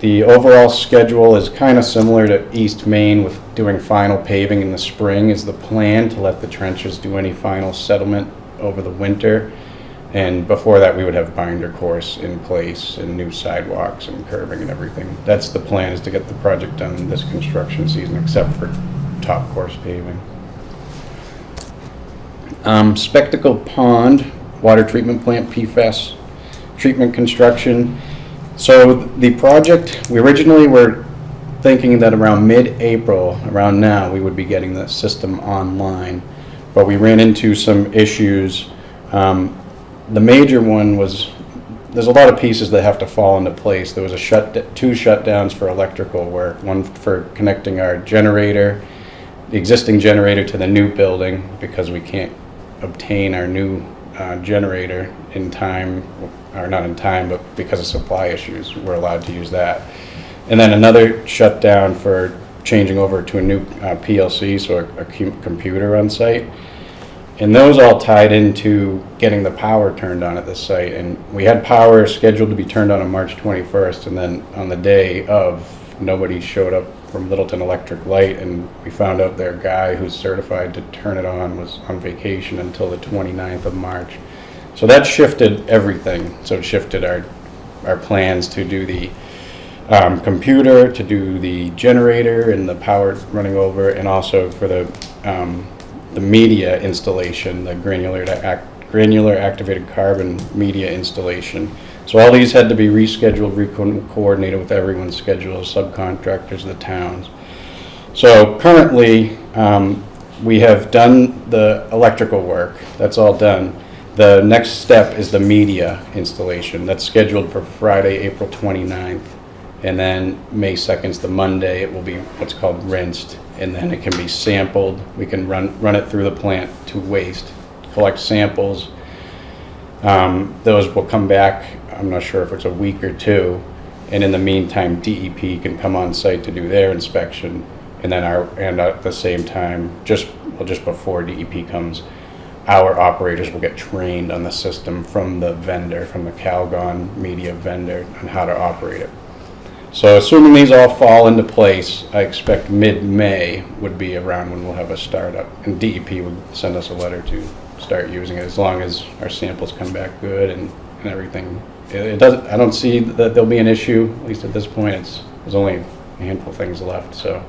The overall schedule is kind of similar to East Main, with doing final paving in the spring is the plan, to let the trenches do any final settlement over the winter. And before that, we would have binder course in place and new sidewalks and curbing and everything. That's the plan, is to get the project done this construction season, except for top course paving. Spectacle Pond, water treatment plant, PFAS treatment construction. So the project, we originally were thinking that around mid-April, around now, we would be getting the system online. But we ran into some issues. The major one was, there's a lot of pieces that have to fall into place. There was two shutdowns for electrical work, one for connecting our generator, the existing generator, to the new building, because we can't obtain our new generator in time, or not in time, but because of supply issues, we're allowed to use that. And then another shutdown for changing over to a new PLC, so a computer on site. And those all tied into getting the power turned on at the site. And we had power scheduled to be turned on March 21st, and then on the day of, nobody showed up from Littleton Electric Light, and we found out their guy who's certified to turn it on was on vacation until the 29th of March. So that shifted everything. So it shifted our plans to do the computer, to do the generator and the power running over, and also for the media installation, the granular activated carbon media installation. So all these had to be rescheduled, coordinated with everyone's schedules, subcontractors, the towns. So currently, we have done the electrical work. That's all done. The next step is the media installation. That's scheduled for Friday, April 29th. And then May 2nd is the Monday. It will be what's called rinsed. And then it can be sampled. We can run it through the plant to waste, collect samples. Those will come back, I'm not sure if it's a week or two. And in the meantime, DEP can come on site to do their inspection. And then at the same time, just before DEP comes, our operators will get trained on the system from the vendor, from the Calgon media vendor, on how to operate it. So assuming these all fall into place, I expect mid-May would be around when we'll have a startup. And DEP would send us a letter to start using it, as long as our samples come back good and everything. It doesn't. I don't see that there'll be an issue, at least at this point. There's only a handful of things left. So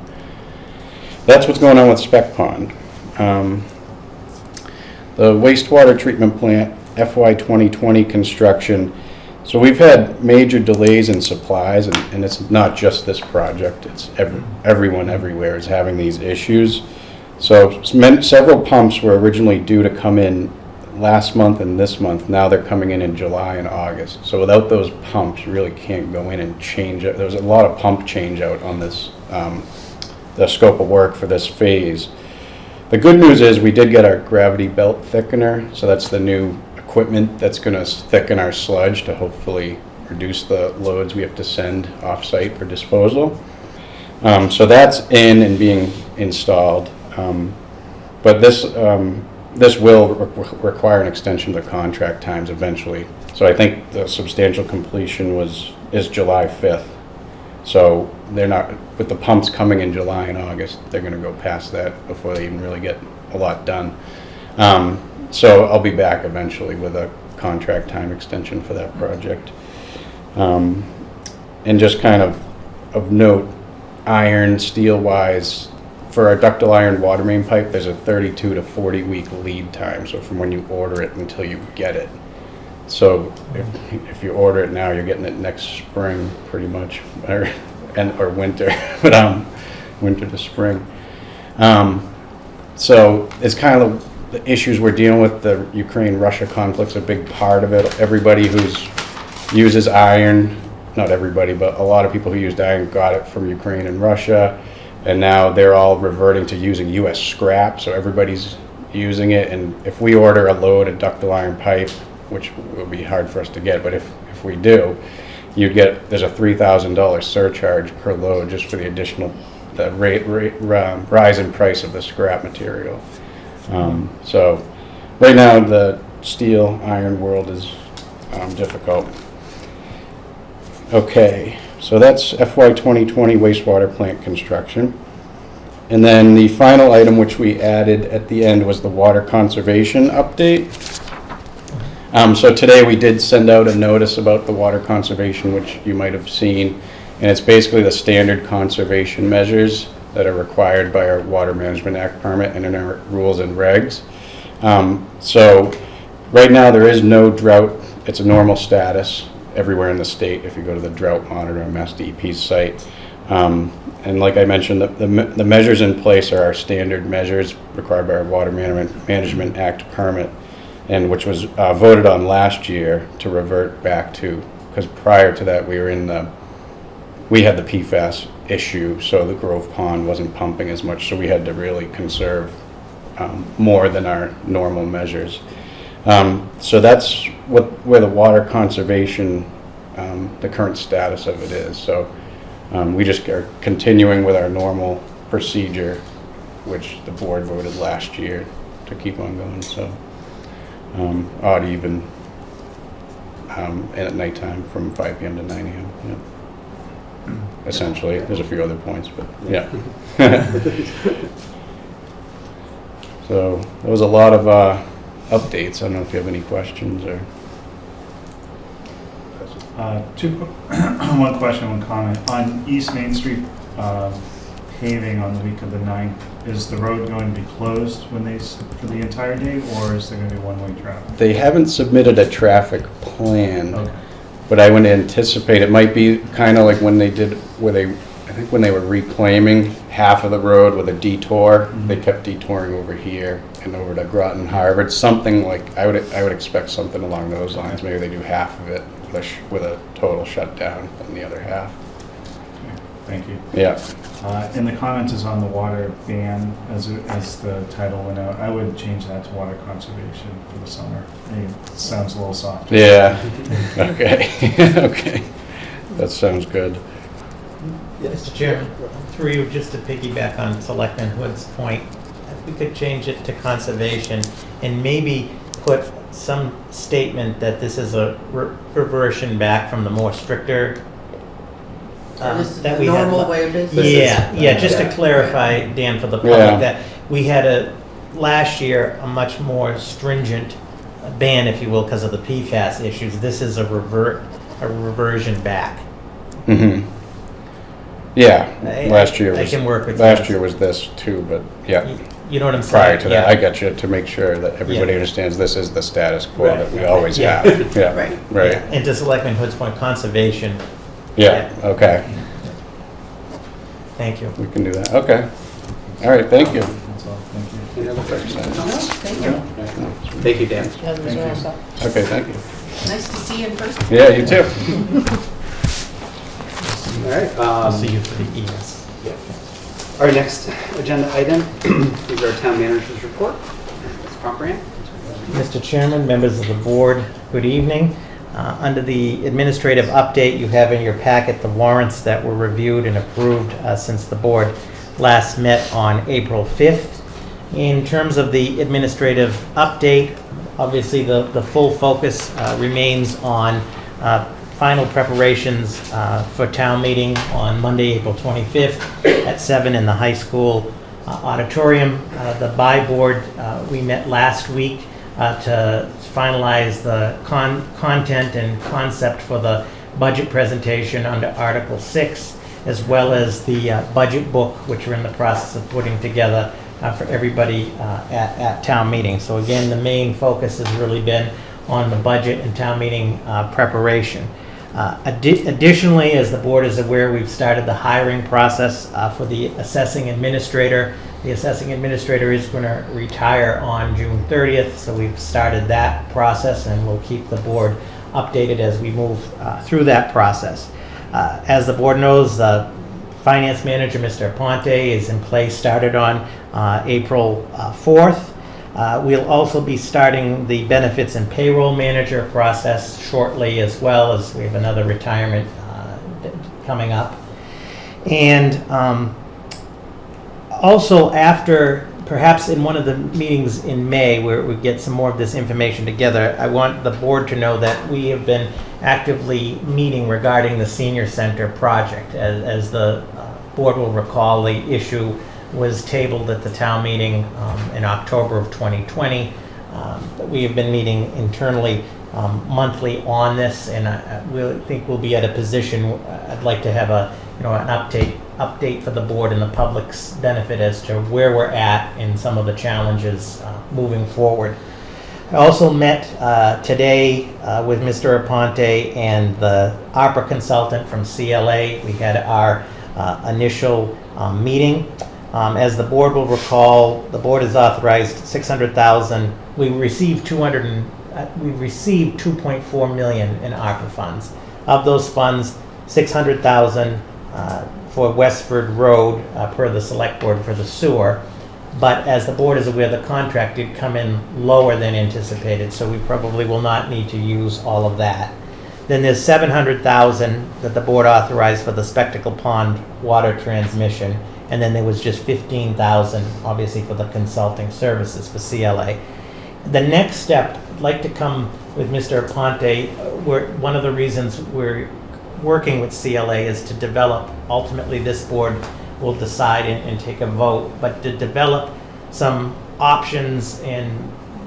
that's what's going on with Spec Pond. The wastewater treatment plant, FY 2020 construction. So we've had major delays in supplies, and it's not just this project. It's everyone everywhere is having these issues. So several pumps were originally due to come in last month and this month. Now they're coming in July and August. So without those pumps, you really can't go in and change it. There's a lot of pump change out on this, the scope of work for this phase. The good news is we did get our gravity belt thickener, so that's the new equipment that's going to thicken our sludge to hopefully reduce the loads we have to send off-site for disposal. So that's in and being installed, but this will require an extension of the contract times eventually. So I think the substantial completion is July 5th. So they're not, with the pumps coming in July and August, they're going to go past that before they even really get a lot done. So I'll be back eventually with a contract time extension for that project. And just kind of note, iron, steel-wise, for our ductile iron water main pipe, there's a 32 to 40 week lead time. So from when you order it until you get it. So if you order it now, you're getting it next spring, pretty much, or winter, but winter to spring. So it's kind of the issues we're dealing with. The Ukraine-Russia conflict's a big part of it. Everybody uses iron, not everybody, but a lot of people who used iron got it from Ukraine and Russia, and now they're all reverting to using U.S. scrap. So everybody's using it, and if we order a load of ductile iron pipe, which will be hard for us to get, but if we do, there's a $3,000 surcharge per load just for the additional rise in price of the scrap material. So right now the steel iron world is difficult. Okay, So that's FY 2020 wastewater plant construction. And then the final item which we added at the end was the water conservation update. So today we did send out a notice about the water conservation, which you might have seen. And it's basically the standard conservation measures that are required by our Water Management Act permit and in our rules and regs. So right now there is no drought. It's a normal status everywhere in the state if you go to the drought monitor on Mass DEP's site. And like I mentioned, the measures in place are our standard measures required by our Water Management Act permit, and which was voted on last year to revert back to, because prior to that we had the PFAS issue, so the Grove Pond wasn't pumping as much, so we had to really conserve more than our normal measures. So that's where the water conservation, the current status of it is. So we just are continuing with our normal procedure, which the board voted last year to keep on going. So odd even, and at nighttime from 5 p.m. to 9 a.m. Yeah. Essentially, there's a few other points, but yeah. So there was a lot of updates. I don't know if you have any questions or. One question, one comment. On East Main Street paving on the week of the 9th, is the road going to be closed for the entire day, or is there going to be one-way traffic? They haven't submitted a traffic plan, Okay. but I would anticipate it might be kind of like when they did, I think when they were reclaiming half of the road with a detour, they kept detouring over here and over to Groton Harvard. Something like, I would expect something along those lines. Maybe they do half of it with a total shutdown and the other half. Thank you. Yeah. And the comment is on the water ban, as the title went out. I would change that to water conservation for the summer. It sounds a little soft. Yeah. Okay. Okay. That sounds good. Mr. Chairman, through you, just to piggyback on Selectman Hood's point, if we could change it to conservation and maybe put some statement that this is a reversion back from the more stricter This is that the we had. normal way of business. Yeah, just to clarify, Dan, for the public, Yeah. that we had last year, a much more stringent ban, if you will, because of the PFAS issues. This is a reversion back. Mm-hmm. Yeah, last year I was. can work with you. Last year was this too, but yeah. You know what I'm saying? Prior to that, Yeah. I get you, to make sure that everybody Yeah. understands this is the status quo Right. that we always Yeah. have. Yeah, Right. right. Yeah, and to Selectman Hood's point, conservation, Yeah, okay, thank you. we can do that, okay. All right, thank you. That's all. Thank you. Any other questions? Thank you. Thank you, Dan. Okay, thank you. Nice to see you in person. Yeah, you too. All right. I'll see you for the ES. Our next agenda item is our town manager's report. Ms. Pombrian. Mr. Chairman, members of the board, good evening. Under the administrative update, you have in your packet the warrants that were reviewed and approved since the board last met on April 5th. In terms of the administrative update, obviously the full focus remains on final preparations for town meeting on Monday, April 25th at 7 in the high school auditorium. The BI board, we met last week to finalize the content and concept for the budget presentation under Article 6, as well as the budget book, which we're in the process of putting together for everybody at town meeting. So again, the main focus has really been on the budget and town meeting preparation. Additionally, as the board is aware, we've started the hiring process for the assessing administrator. The assessing administrator is going to retire on June 30th, so we've started that process, and we'll keep the board updated as we move through that process. As the board knows, finance manager, Mr. Ponte, is in place, started on April 4th. We'll also be starting the benefits and payroll manager process shortly, as well as we have another retirement coming up. And also, after perhaps in one of the meetings in May where we get some more of this information together, I want the board to know that we have been actively meeting regarding the senior center project. As the board will recall, the issue was tabled at the town meeting in October of 2020. We have been meeting internally monthly on this, and I really think we'll be at a position. I'd like to have an update for the board and the public's benefit as to where we're at in some of the challenges moving forward. I also met today with Mr. Aponte and the ARPA consultant from CLA. We had our initial meeting. As the board will recall, the board has authorized $600,000. We received $2.4 million in ARPA funds. Of those funds, $600,000 for Westford Road per the select board for the sewer. But as the board is aware, the contract did come in lower than anticipated, so we probably will not need to use all of that. Then there's $700,000 that the board authorized for the Spectacle Pond water transmission, and then there was just $15,000, obviously, for the consulting services for CLA. The next step, I'd like to come with Mr. Aponte. One of the reasons we're working with CLA is to develop, ultimately this board will decide and take a vote, but to develop some options in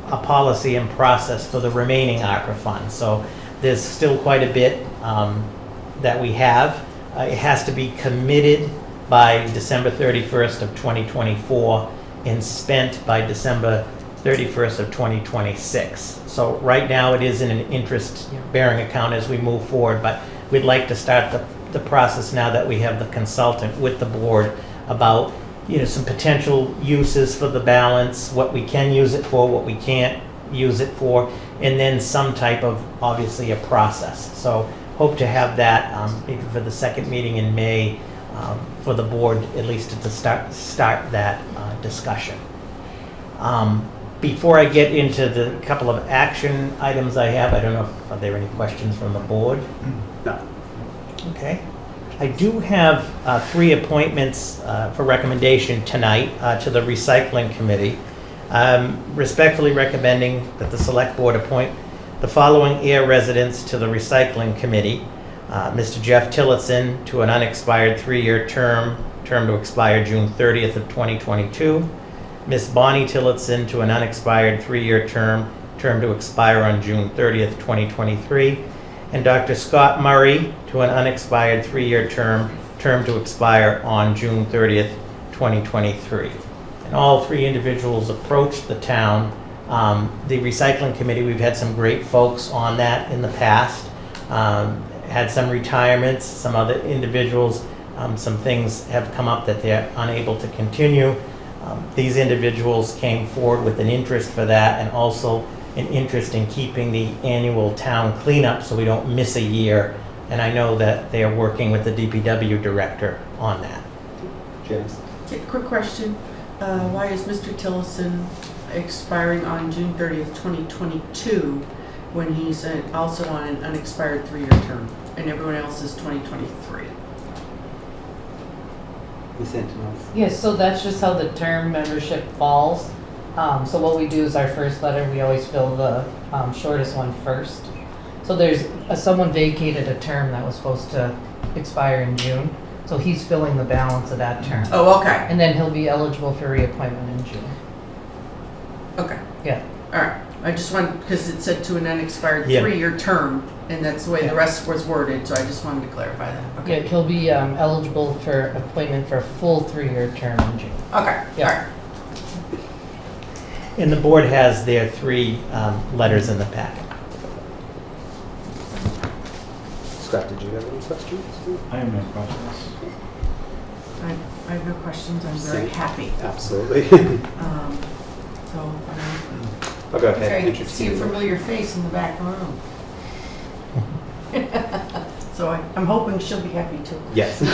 a policy and process for the remaining ARPA funds. So there's still quite a bit that we have. It has to be committed by December 31st of 2024 and spent by December 31st of 2026. So right now it is in an interest-bearing account as we move forward, but we'd like to start the process now that we have the consultant with the board about some potential uses for the balance, what we can use it for, what we can't use it for, and then some type of, obviously, a process. So hope to have that maybe for the second meeting in May for the board, at least to start that discussion. Before I get into the couple of action items I have, I don't know if are there any questions from the board? No. Okay. I do have 3 appointments for recommendation tonight to the Recycling Committee. Respectfully recommending that the Select Board appoint the following Ayer residents to the Recycling Committee. Mr. Jeff Tillotson to an unexpired 3-year term to expire June 30th of 2022. Ms. Bonnie Tillotson to an unexpired 3-year term to expire on June 30th, 2023. And Dr. Scott Murray to an unexpired 3-year term to expire on June 30th, 2023. And all 3 individuals approached the town. The Recycling Committee, we've had some great folks on that in the past. Had some retirements, some other individuals, some things have come up that they're unable to continue. These individuals came forward with an interest for that, and also an interest in keeping the annual town cleanup so we don't miss a year. And I know that they are working with the DPW director on that. Janice? Quick question. Why is Mr. Tillotson expiring on June 30th, 2022, when he's also on an unexpired 3-year term, and everyone else is 2023? Ms. Antonos? Yes, so that's just how the term membership falls. So what we do is our first letter, we always fill the shortest one first. So there's someone vacated a term that was supposed to expire in June. So he's filling the balance of that term. Oh, okay. And then he'll be eligible for reappointment in June. Okay. Yeah. All right. I just wanted, because it said to an unexpired Yeah. 3-year term, and that's the way Yeah. the rest was worded, so I just wanted to clarify that. Yeah, Okay. he'll be eligible for appointment for a full 3-year term in June. Okay. Yeah. All right. And the board has their 3 letters in the packet. Scott, did you have any questions? I have no questions. I have no questions. I'm very Same. happy. Absolutely. So, I'll go ahead and okay, introduce see a you. familiar face in the back room. So I'm hoping she'll be happy too. Yes. So,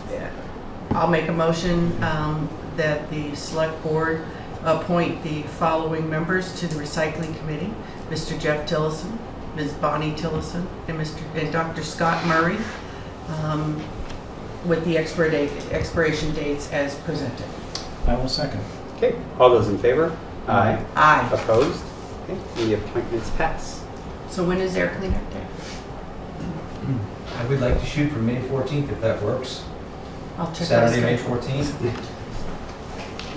yeah. I'll make a motion that the select board appoint the following members to the recycling committee: Mr. Jeff Tillotson, Ms. Bonnie Tillotson, and Dr. Scott Murray. with the expiration dates as presented. I will second. Okay, all those in favor? Aye. Aye. Opposed? Okay, the appointments pass. So when is air cleanup day? I would like to shoot for May 14th, if that works. I'll check. Saturday, May 14th.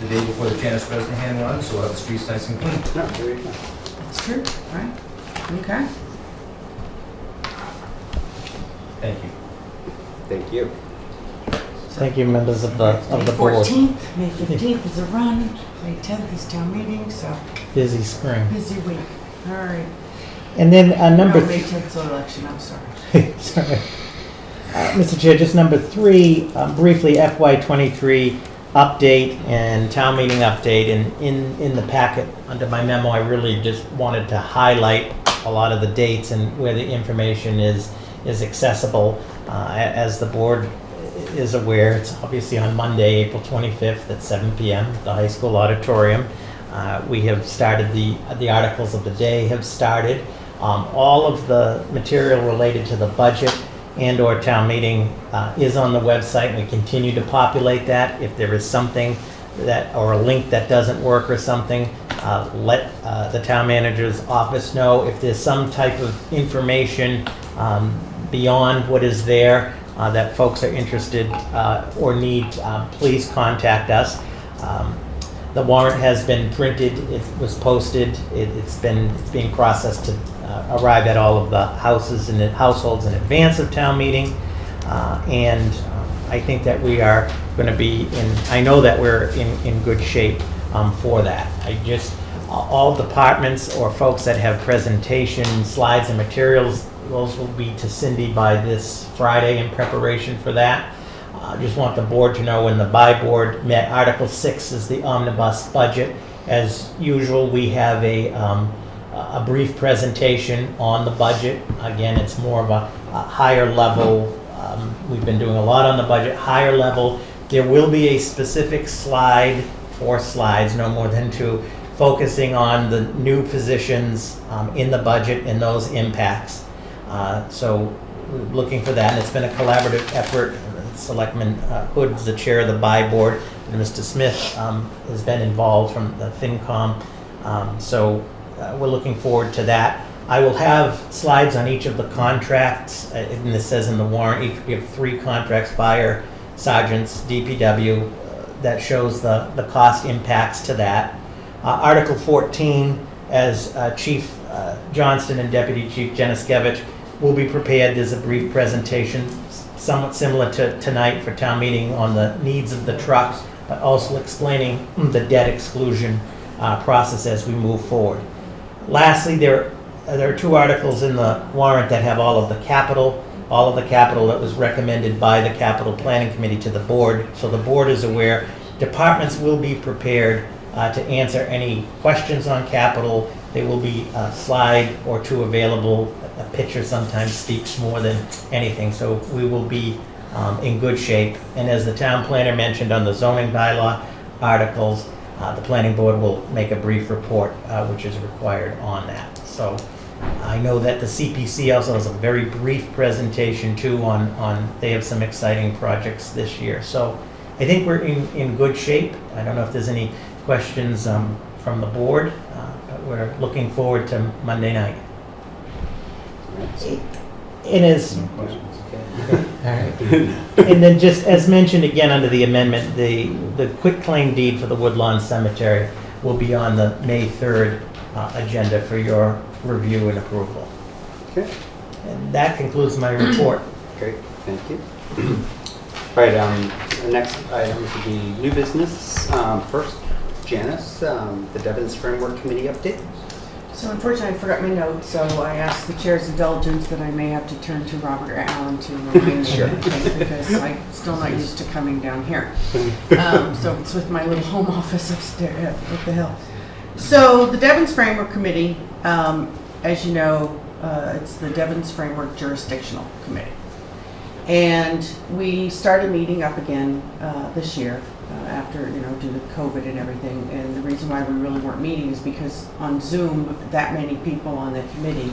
The day before the Janice Bresnahan run, so we'll have the streets nice and clean. No, there you go. That's true, right? Okay. Thank you. Thank you. Thank you, members of the May board. 14th, May 15th is a run, May 10th is town meeting, so Busy spring. busy week. All right. And then number No, May 10th is election, I'm sorry. Sorry. Mr. Chair, just number 3, briefly FY23 update and town meeting update. And in the packet under my memo, I really just wanted to highlight a lot of the dates and where the information is accessible. As the board is aware, it's obviously on Monday, April 25th at 7 p.m. at the high school auditorium. We have started the articles of the day have started. All of the material related to the budget and or town meeting is on the website, and we continue to populate that. If there is something that, or a link that doesn't work or something, let the town manager's office know. If there's some type of information beyond what is there that folks are interested or need, please contact us. The warrant has been printed, it was posted, it's being processed to arrive at all of the houses and households in advance of town meeting. And I think that we are going to be I know that we're in good shape for that. All departments or folks that have presentations, slides and materials, those will be to Cindy by this Friday in preparation for that. I just want the board to know when the board met, Article 6 is the omnibus budget. As usual, we have a brief presentation on the budget. Again, it's more of a higher level. We've been doing a lot on the budget, higher level. There will be a specific slide or slides, no more than 2, focusing on the new positions in the budget and those impacts. So we're looking for that, and it's been a collaborative effort. Selectman Hood's the chair of the board, and Mr. Smith has been involved from the FinCom. So we're looking forward to that. I will have slides on each of the contracts, and this says in the warrant, we have 3 contracts, fire, sergeants, DPW, that shows the cost impacts to that. Article 14, as Chief Johnston and Deputy Chief Janiskevich will be prepared. There's a brief presentation, somewhat similar to tonight for town meeting, on the needs of the trucks, but also explaining the debt exclusion process as we move forward. Lastly, there are 2 articles in the warrant that have all of the capital that was recommended by the capital planning committee to the board. So the board is aware. Departments will be prepared to answer any questions on capital. There will be a slide or 2 available. A picture sometimes speaks more than anything, so we will be in good shape. And as the town planner mentioned on the zoning bylaw articles, the planning board will make a brief report, which is required on that. So I know that the CPC also has a very brief presentation too they have some exciting projects this year. So I think we're in good shape. I don't know if there's any questions from the board, but we're looking forward to Monday night. It is. No questions. And then just as mentioned again under the amendment, the quitclaim deed for the Woodlawn Cemetery will be on the May 3rd agenda for your review and approval. Okay. And that concludes my report. Great, thank you. All right, the next item would be new business. First, Janice, the Devon's Framework Committee update. So unfortunately, I forgot my notes, so I asked the chair's indulgence that I may have to turn to Robert or Alan to remind me Sure. because I'm still not used to coming down here. So it's with my little home office upstairs at the hill. So the Devon's Framework Committee, as you know, it's the Devon's Framework Jurisdictional Committee. And we started meeting up again this year after, due to COVID and everything. And the reason why we really weren't meeting is because on Zoom, that many people on the committee,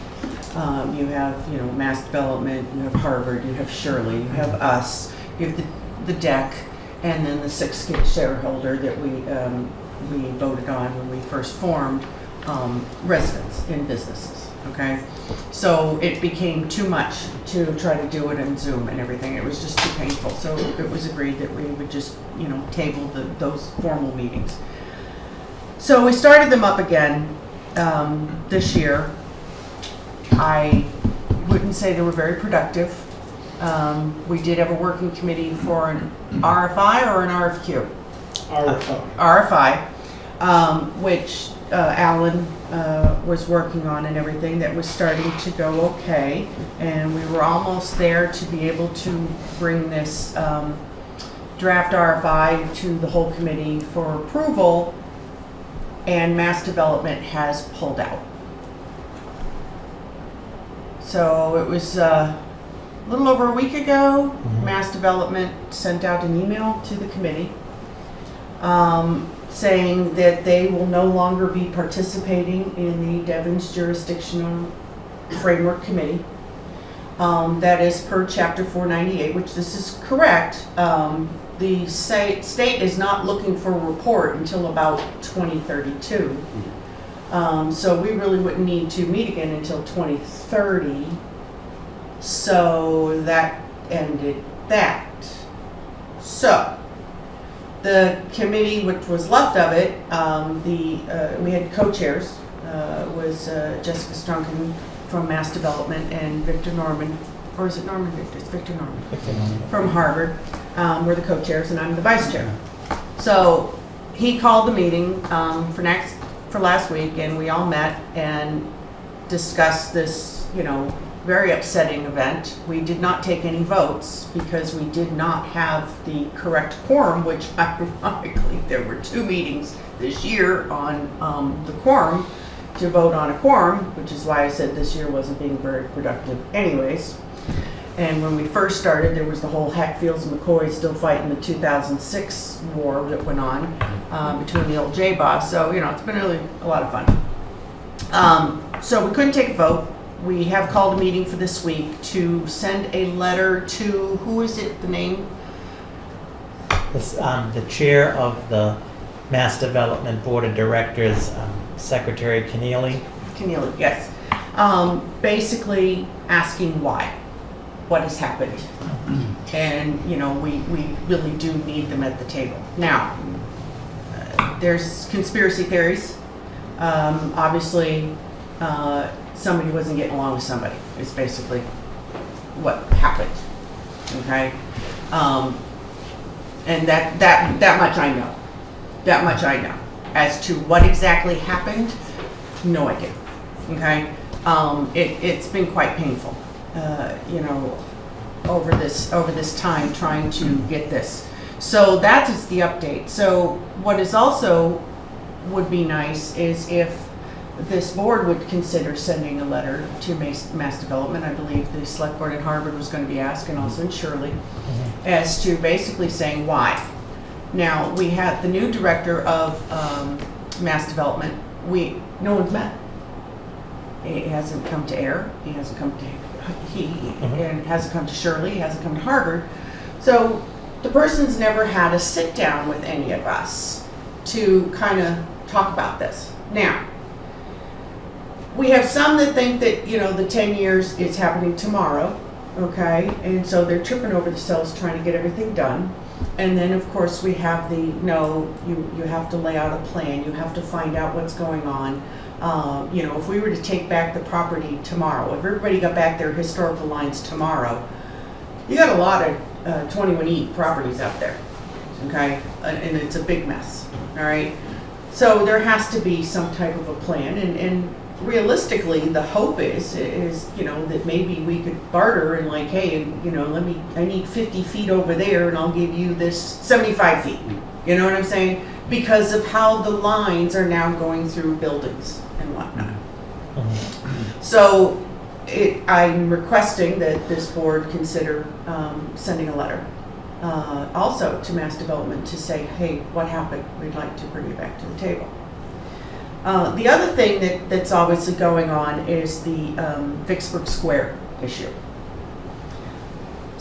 you have, Mass Development, you have Harvard, you have Shirley, you have us, you have the deck, and then the 6th shareholder that we voted on when we first formed, residents in businesses, okay? So it became too much to try to do it in Zoom and everything. It was just too painful. So it was agreed that we would just, table those formal meetings. So we started them up again this year. I wouldn't say they were very productive. We did have a working committee for an RFI or an RFQ? RFI, which Alan was working on and everything, that was starting to go okay. And we were almost there to be able to bring this draft RFI to the whole committee for approval, and Mass Development has pulled out. So it was a little over a week ago, Mass Development sent out an email to the committee saying that they will no longer be participating in the Devon's Jurisdictional Framework Committee. That is per Chapter 498, which this is correct. The state is not looking for a report until about 2032. So we really wouldn't need to meet again until 2030. So that ended that. So the committee, which was left of it, we had co-chairs, was Jessica Strunken from Mass Development and Victor Norman, or is it Norman Victor? It's Victor Norman. From Harvard. We're the co-chairs and I'm the vice chair. So he called the meeting for last week, and we all met and discussed this, very upsetting event. We did not take any votes because we did not have the correct quorum, which ironically there were 2 meetings this year on the quorum to vote on a quorum, which is why I said this year wasn't being very productive anyways. And when we first started, there was the whole Hatfields and McCoys still fighting the 2006 war that went on between the old J-Boss. So, it's been really a lot of fun. So we couldn't take a vote. We have called a meeting for this week to send a letter to, who is it, the name? The chair of the Mass Development Board of Directors, Secretary Keneally. Keneally, yes. Basically asking why. What has happened. And, we really do need them at the table. Now, there's conspiracy theories. Obviously, somebody wasn't getting along with somebody. It's basically what happened. Okay? And that much I know. That much I know. As to what exactly happened, no idea. Okay? It's been quite painful. Over this time trying to get this. So that is the update. So what is also would be nice is if this board would consider sending a letter to Mass Development. I believe the select board at Harvard was going to be asked, and also in Shirley, as to basically saying why. Now, we have the new director of Mass Development. No one's met. He hasn't come to Ayer. He hasn't come to and hasn't come to Shirley. He hasn't come to Harvard. So the person's never had a sit down with any of us to kind of talk about this. Now, we have some that think that, the 10 years is happening tomorrow, okay? And so they're tripping over themselves trying to get everything done. And then, of course, we have you have to lay out a plan. You have to find out what's going on. If we were to take back the property tomorrow, if everybody got back their historical lines tomorrow, you got a lot of 21E properties out there, okay? And it's a big mess, all right? So there has to be some type of a plan, and realistically, the hope is that maybe we could barter and hey, I need 50 feet over there, and I'll give you this 75 feet. You know what I'm saying? Because of how the lines are now going through buildings and whatnot. So I'm requesting that this board consider sending a letter also to Mass Development to say, hey, what happened? We'd like to bring you back to the table. The other thing that's obviously going on is the Vicksburg Square issue.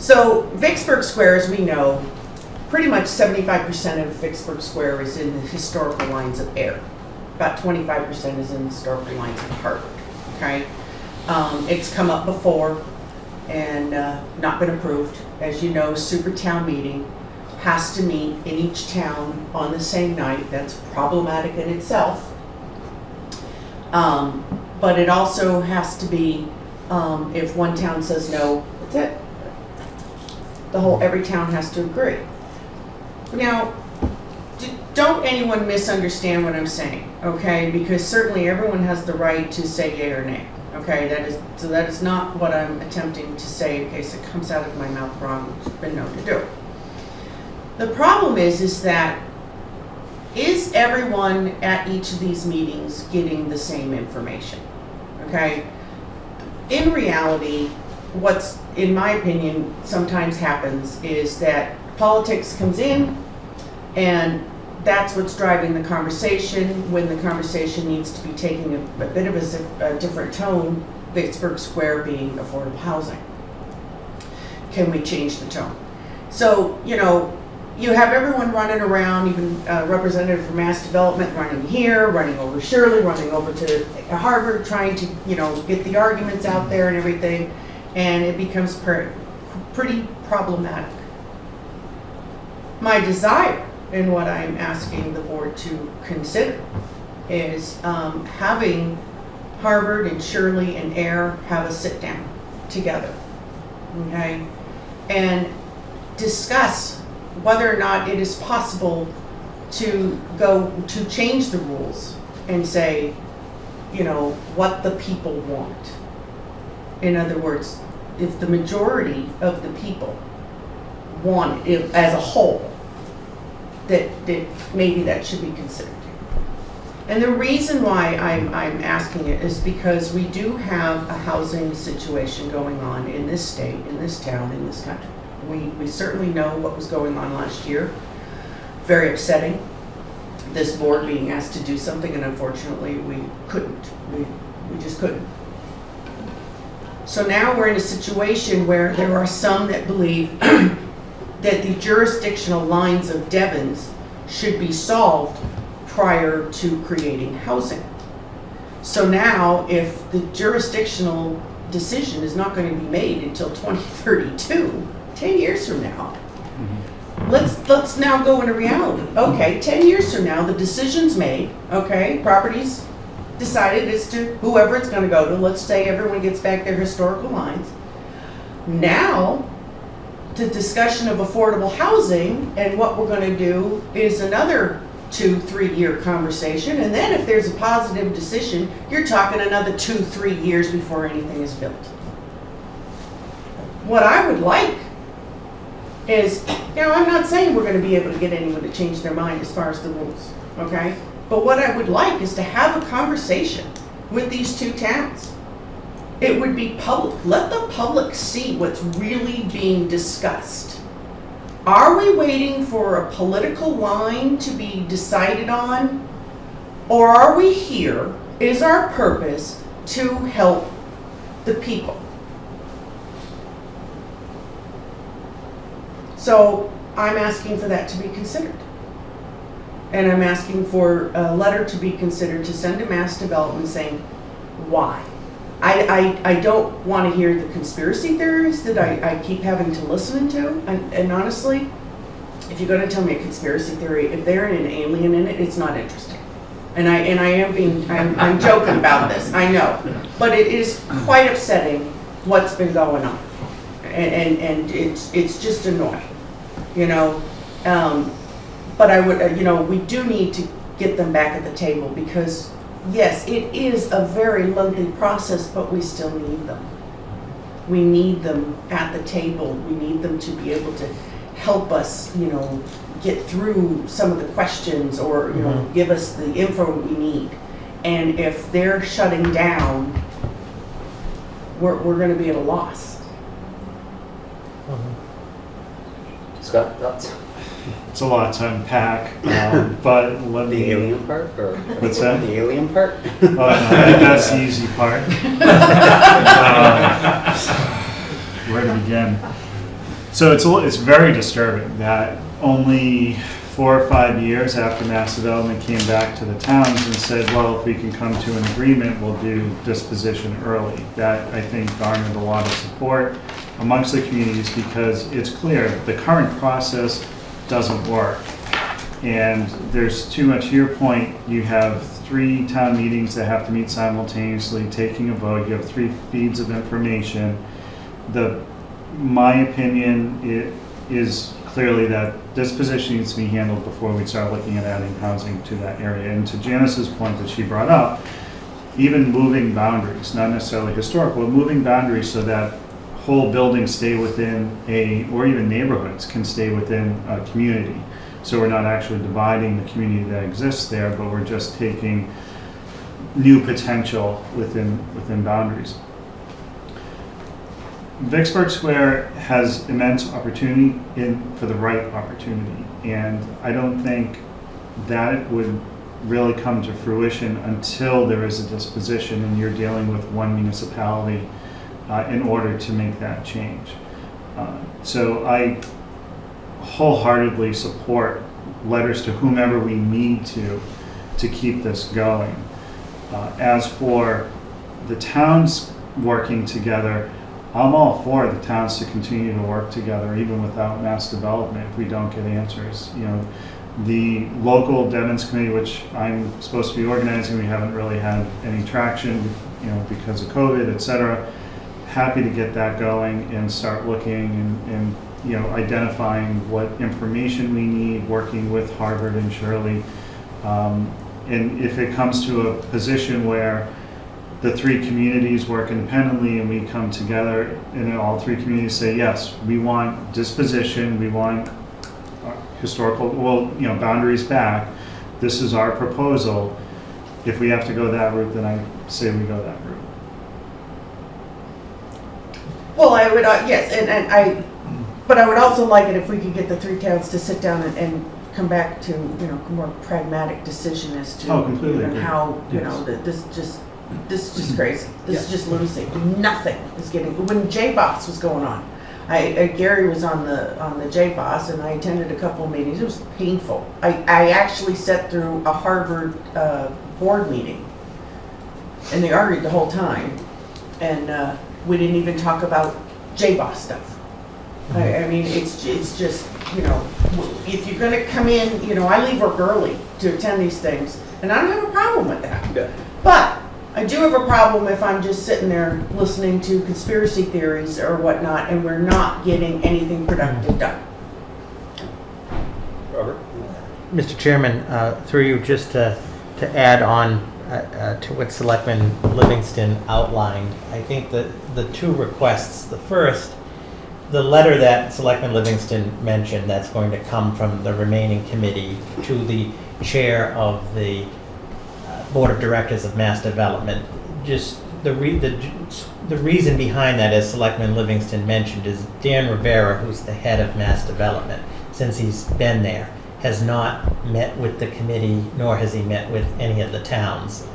So Vicksburg Square, as we know, pretty much 75% of Vicksburg Square is in the historical lines of Ayer. About 25% is in the historical lines of Harvard, okay? It's come up before and not been approved. As you know, super town meeting has to meet in each town on the same night. That's problematic in itself. But it also has to be, if one town says no, that's it. Every town has to agree. Now, don't anyone misunderstand what I'm saying, okay? Because certainly everyone has the right to say yay or nay, okay? That is not what I'm attempting to say in case it comes out of my mouth wrong, which has been known to do. The problem is that is everyone at each of these meetings getting the same information, okay? In reality, what's, in my opinion, sometimes happens is that politics comes in and that's what's driving the conversation when the conversation needs to be taking a bit of a different tone, Vicksburg Square being affordable housing. Can we change the tone? So, you know, you have everyone running around, even representative from Mass Development running here, running over Shirley, running over to Harvard, trying to, you know, get the arguments out there and everything, and it becomes pretty problematic. My desire, and what I'm asking the board to consider, is having Harvard and Shirley and Ayer have a sit down together, okay, and discuss whether or not it is possible to change the rules and say, you know, what the people want. In other words, if the majority of the people want it as a whole, that maybe that should be considered. And the reason why I'm asking it is because we do have a housing situation going on in this state, in this town, in this country. We certainly know what was going on last year. Very upsetting. This board being asked to do something, and unfortunately we couldn't. We just couldn't. So now we're in a situation where there are some that believe that the jurisdictional lines of Devens should be solved prior to creating housing. So now, if the jurisdictional decision is not going to be made until 2032, 10 years from now, let's now go into reality. Okay, 10 years from now, the decision's made, okay, property's decided as to whoever it's going to go to. Let's say everyone gets back their historical lines. Now, the discussion of affordable housing and what we're going to do is another 2-3 year conversation, and then if there's a positive decision, you're talking another 2-3 years before anything is built. What I would like is, you know, I'm not saying we're going to be able to get anyone to change their mind as far as the rules, okay? But what I would like is to have a conversation with these two towns. It would be public. Let the public see what's really being discussed. Are we waiting for a political line to be decided on? Or are we here, is our purpose to help the people? So I'm asking for that to be considered. And I'm asking for a letter to be considered to send to Mass Development saying, why? I don't want to hear the conspiracy theories that I keep having to listen to. And honestly, if you're going to tell me a conspiracy theory, if they're an alien in it, it's not interesting. And I'm joking about this, I know. But it is quite upsetting what's been going on. And it's just annoying, you know. But I would, you know, we do need to get them back at the table because, yes, it is a very lengthy process, but we still need them. We need them at the table. We need them to be able to help us, you know, get through some of the questions or, you know, give us the info we need. And if they're shutting down, we're going to be at a loss. Scott, thoughts? It's a lot to unpack, but let me... The alien part? Or What's that? The alien part? Oh, no, I think that's the easy part. Where to begin? So it's very disturbing that only 4 or 5 years after mass development came back to the towns and said, well, if we can come to an agreement, we'll do disposition early. That, I think, garnered a lot of support amongst the communities because it's clear the current process doesn't work. And there's too much, to your point, you have 3 town meetings that have to meet simultaneously, taking a vote, you have 3 feeds of information. My opinion is clearly that disposition needs to be handled before we start looking at adding housing to that area. And to Janice's point that she brought up, even moving boundaries, not necessarily historical, but moving boundaries so that whole buildings stay within or even neighborhoods can stay within a community. So we're not actually dividing the community that exists there, but we're just taking new potential within boundaries. Vicksburg Square has immense opportunity for the right opportunity, and I don't think that would really come to fruition until there is a disposition and you're dealing with one municipality in order to make that change. So I wholeheartedly support letters to whomever we need to keep this going. As for the towns working together, I'm all for the towns to continue to work together even without mass development if we don't get answers. You know, the local Devens committee, which I'm supposed to be organizing, we haven't really had any traction, you know, because of COVID, et cetera. Happy to get that going and start looking and you know, identifying what information we need, working with Harvard and Shirley. And if it comes to a position where the 3 communities work independently and we come together and all 3 communities say, yes, we want disposition, we want historical, well, you know, boundaries back, this is our proposal. If we have to go that route, then I say we go that route. Well, I would, yes, but I would also like it if we could get the 3 towns to sit down and come back to, you know, a more pragmatic decision as to completely agree. how, you know, that this is just crazy. This is just lunacy. Nothing is getting, when J-Boss was going on, Gary was on the J-Boss and I attended a couple of meetings. It was painful. I actually sat through a Harvard board meeting and they argued the whole time and we didn't even talk about J-Boss stuff. I mean, it's just, you know, if you're gonna come in, you know, I leave work early to attend these things and I don't have a problem with that. Yeah. But I do have a problem if I'm just sitting there listening to conspiracy theories or whatnot and we're not getting anything productive done. Robert? Mr. Chairman, through you, just to add on to what Selectman Livingston outlined, I think that the 2 requests, the first, the letter that Selectman Livingston mentioned that's going to come from the remaining committee to the chair of the Board of Directors of Mass Development, just the reason behind that, as Selectman Livingston mentioned, is Dan Rivera, who's the head of Mass Development, since he's been there, has not met with the committee, nor has he met with any of the towns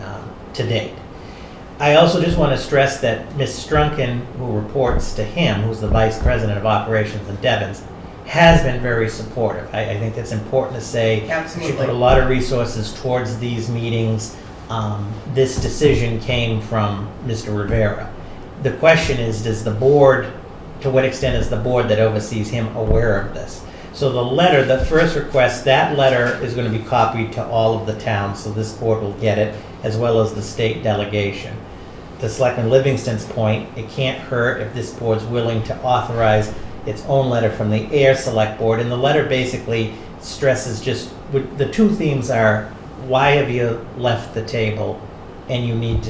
to date. I also just want to stress that Ms. Strunken, who reports to him, who's the Vice President of Operations in Devens, has been very supportive. I think it's important to say Absolutely. she put a lot of resources towards these meetings. This decision came from Mr. Rivera. The question is, does the board, to what extent is the board that oversees him aware of this? So the letter, the first request, that letter is going to be copied to all of the towns, so this board will get it, as well as the state delegation. To Selectman Livingston's point, it can't hurt if this board's willing to authorize its own letter from the Ayer Select Board, and the letter basically stresses just, the 2 themes are, why have you left the table, and you need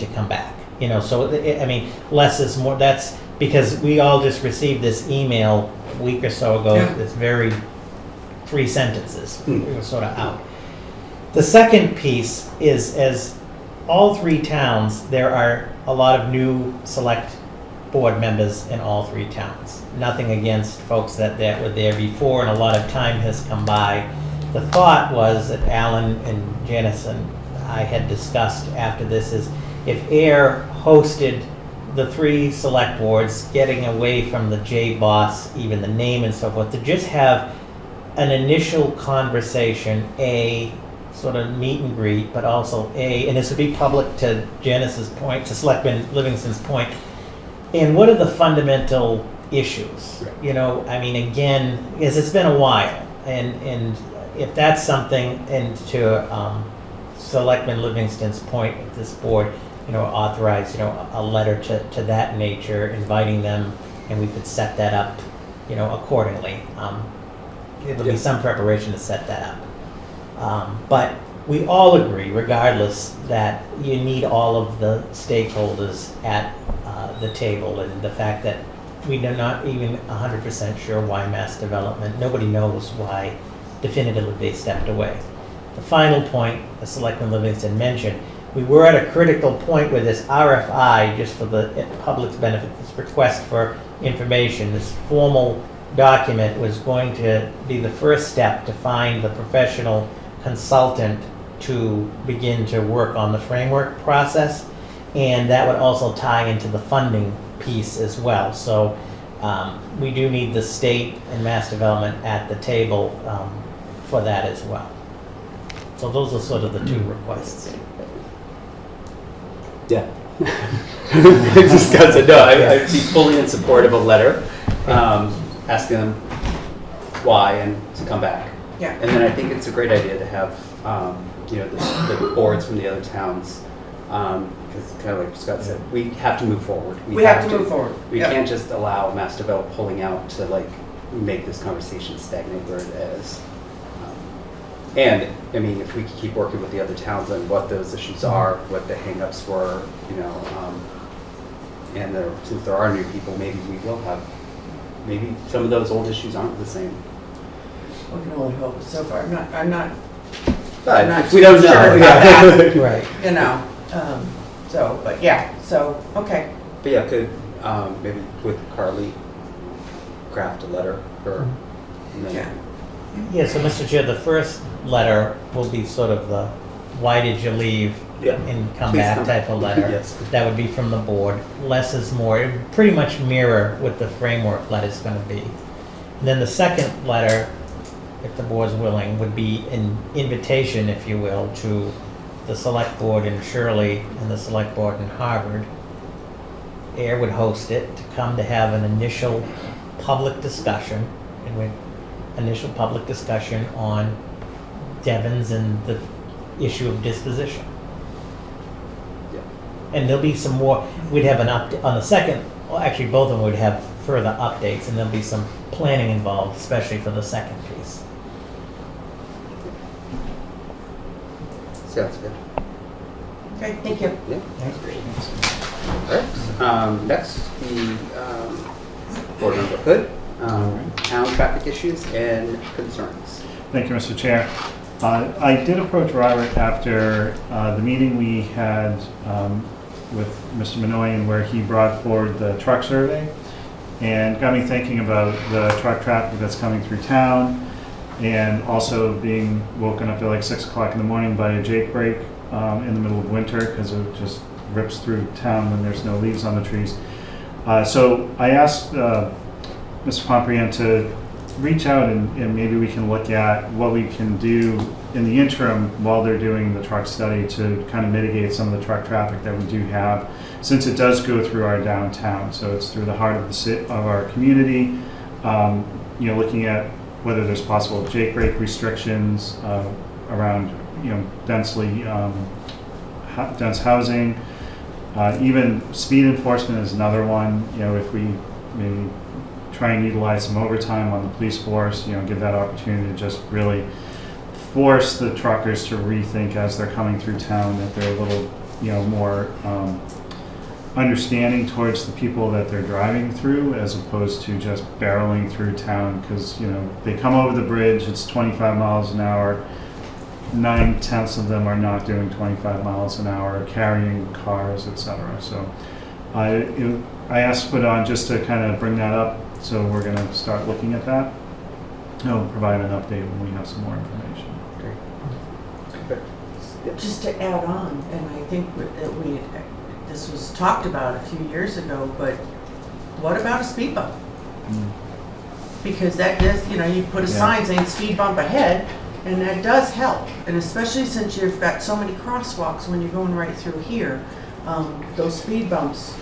to come back. You know, so I mean, less is more. That's because we all just received this email a week or so ago. Yeah. It's very 3 sentences. We were sort of out. The second piece is, as all 3 towns, there are a lot of new select board members in all 3 towns. Nothing against folks that were there before, and a lot of time has come by. The thought was that Alan and Janice and I had discussed after this is if Ayer hosted the three select boards, getting away from the J boss, even the name and so forth, to just have an initial conversation, sort of meet and greet, but also and this would be public, to Janice's point, to Selectman Livingston's point, and what are the fundamental issues? Right. You know, I mean, again, because it's been a while, and if that's something, and to Selectman Livingston's point, at this board, you know, authorize, you know, a letter to that nature, inviting them, and we could set that up, you know, accordingly. It'll be some preparation to set that up. But we all agree, regardless, that you need all of the stakeholders at the table, and the fact that we are not even 100% sure why mass development, nobody knows why definitively they stepped away. The final point, as Selectman Livingston mentioned, we were at a critical point where this RFI, just for the public's benefit, this request for information, this formal document was going to be the first step to find the professional consultant to begin to work on the framework process, and that would also tie into the funding piece as well. So we do need the state and mass development at the table for that as well. So those are sort of the two requests. Yeah. Discuss it. No, I'd be fully in support of a letter asking them why and to come back. Yeah. And then I think it's a great idea to have, you know, the boards from the other towns, because kind of like Scott said, we have to move forward. We have to move forward. We Yep. can't just allow Mass Develop pulling out to like make this conversation stagnate where it is. And I mean, if we could keep working with the other towns on what those issues are, what the hangups were, you know, and since there are new people, maybe we will have, maybe some of those old issues aren't the same. We can only hope. So far, I'm not But not if we don't know, sure about yeah. that. Right. You know, but yeah, so, okay. But yeah, could maybe with Carly craft a letter or and then, Yeah. Yeah, so Mr. Chair, the first letter will be sort of the why did you leave Yeah. and come Please back come type of letter. Yes. That would be from the board. Less is more. It would pretty much mirror what the framework letter is going to be. And then the second letter, if the board's willing, would be an invitation, if you will, to the select board in Shirley and the select board in Harvard. Ayer would host it, to come to have an initial public discussion, on Devon's and the issue of disposition. Yeah. And there'll be some more, we'd have an update on the second, well, actually both of them would have further updates, and there'll be some planning involved, especially for the second piece. Sounds good. Okay, thank you. Yeah, that's great. All right. Next, the board member Hood, town traffic issues and concerns. Thank you, Mr. Chair. I did approach Robert after the meeting we had with Mr. Minoyan, where he brought forward the truck survey, and got me thinking about the truck traffic that's coming through town, and also being woken up at like 6 o'clock in the morning by a Jake brake in the middle of winter, because it just rips through town when there's no leaves on the trees. So I asked Mr. Pomprian to reach out and maybe we can look at what we can do in the interim while they're doing the truck study to kind of mitigate some of the truck traffic that we do have, since it does go through our downtown. So it's through the heart of our community. You know, looking at whether there's possible Jake brake restrictions around, you know, dense housing. Even speed enforcement is another one. You know, if we maybe try and utilize some overtime on the police force, you know, give that opportunity to just really force the truckers to rethink as they're coming through town, that they're a little, you know, more understanding towards the people that they're driving through, as opposed to just barreling through town, because, you know, they come over the bridge, it's 25 miles an hour, 9/10 of them are not doing 25 miles an hour, carrying cars, etc. So I asked to put on just to kind of bring that up, so we're going to start looking at that. I'll provide an update when we have some more information. Just to add on, and I think that we this was talked about a few years ago, but what about a speed bump? Because that does, you put a sign saying speed bump ahead, and that does help. And especially since you've got so many crosswalks when you're going right through here, those speed bumps,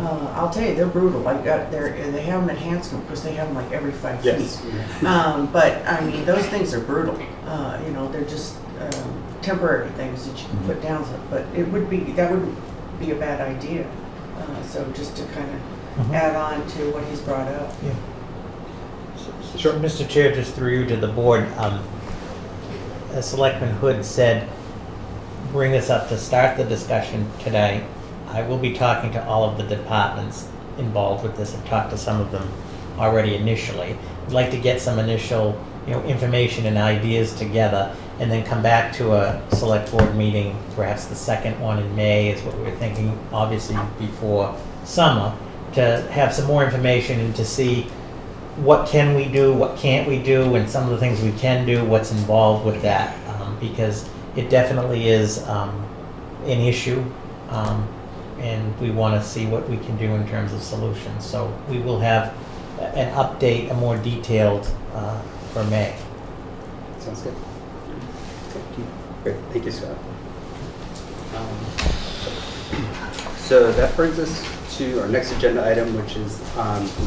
I'll tell you, they're brutal. Like they have them at Hanscom because they have them like every 5 feet. Yes. But I mean, those things are brutal. They're just temporary things that you can put down. But that wouldn't be a bad idea. So just to kind of add on to what he's brought up. Yeah. Sure. Mr. Chair, just through you to the board, Selectman Hood said, bring this up to start the discussion today. I will be talking to all of the departments involved with this. I've talked to some of them already initially. I'd like to get some initial, information and ideas together, and then come back to a select board meeting, perhaps the second one in May is what we were thinking, obviously before summer, to have some more information and to see what can we do, what can't we do, and some of the things we can do, what's involved with that, because it definitely is an issue, and we want to see what we can do in terms of solutions. So we will have an update, a more detailed for May. Sounds good. Great, thank you, Scott. So that brings us to our next agenda item, which is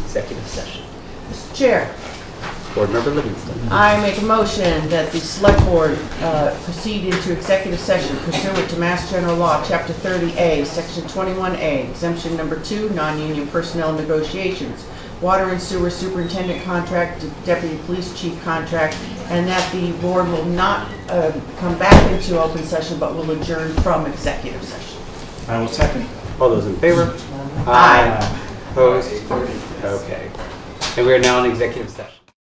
executive session. Mr. Chair, Board Member Livingston. I make a motion that the select board proceed into executive session pursuant to Mass General Law, Chapter 30A, Section 21A, Exemption Number 2, Non-Union Personnel Negotiations, Water and Sewer Superintendent Contract, Deputy Police Chief Contract, and that the board will not come back into open session, but will adjourn from executive session. I will second. All those in favor? Aye. Opposed? Okay. And we are now in executive session.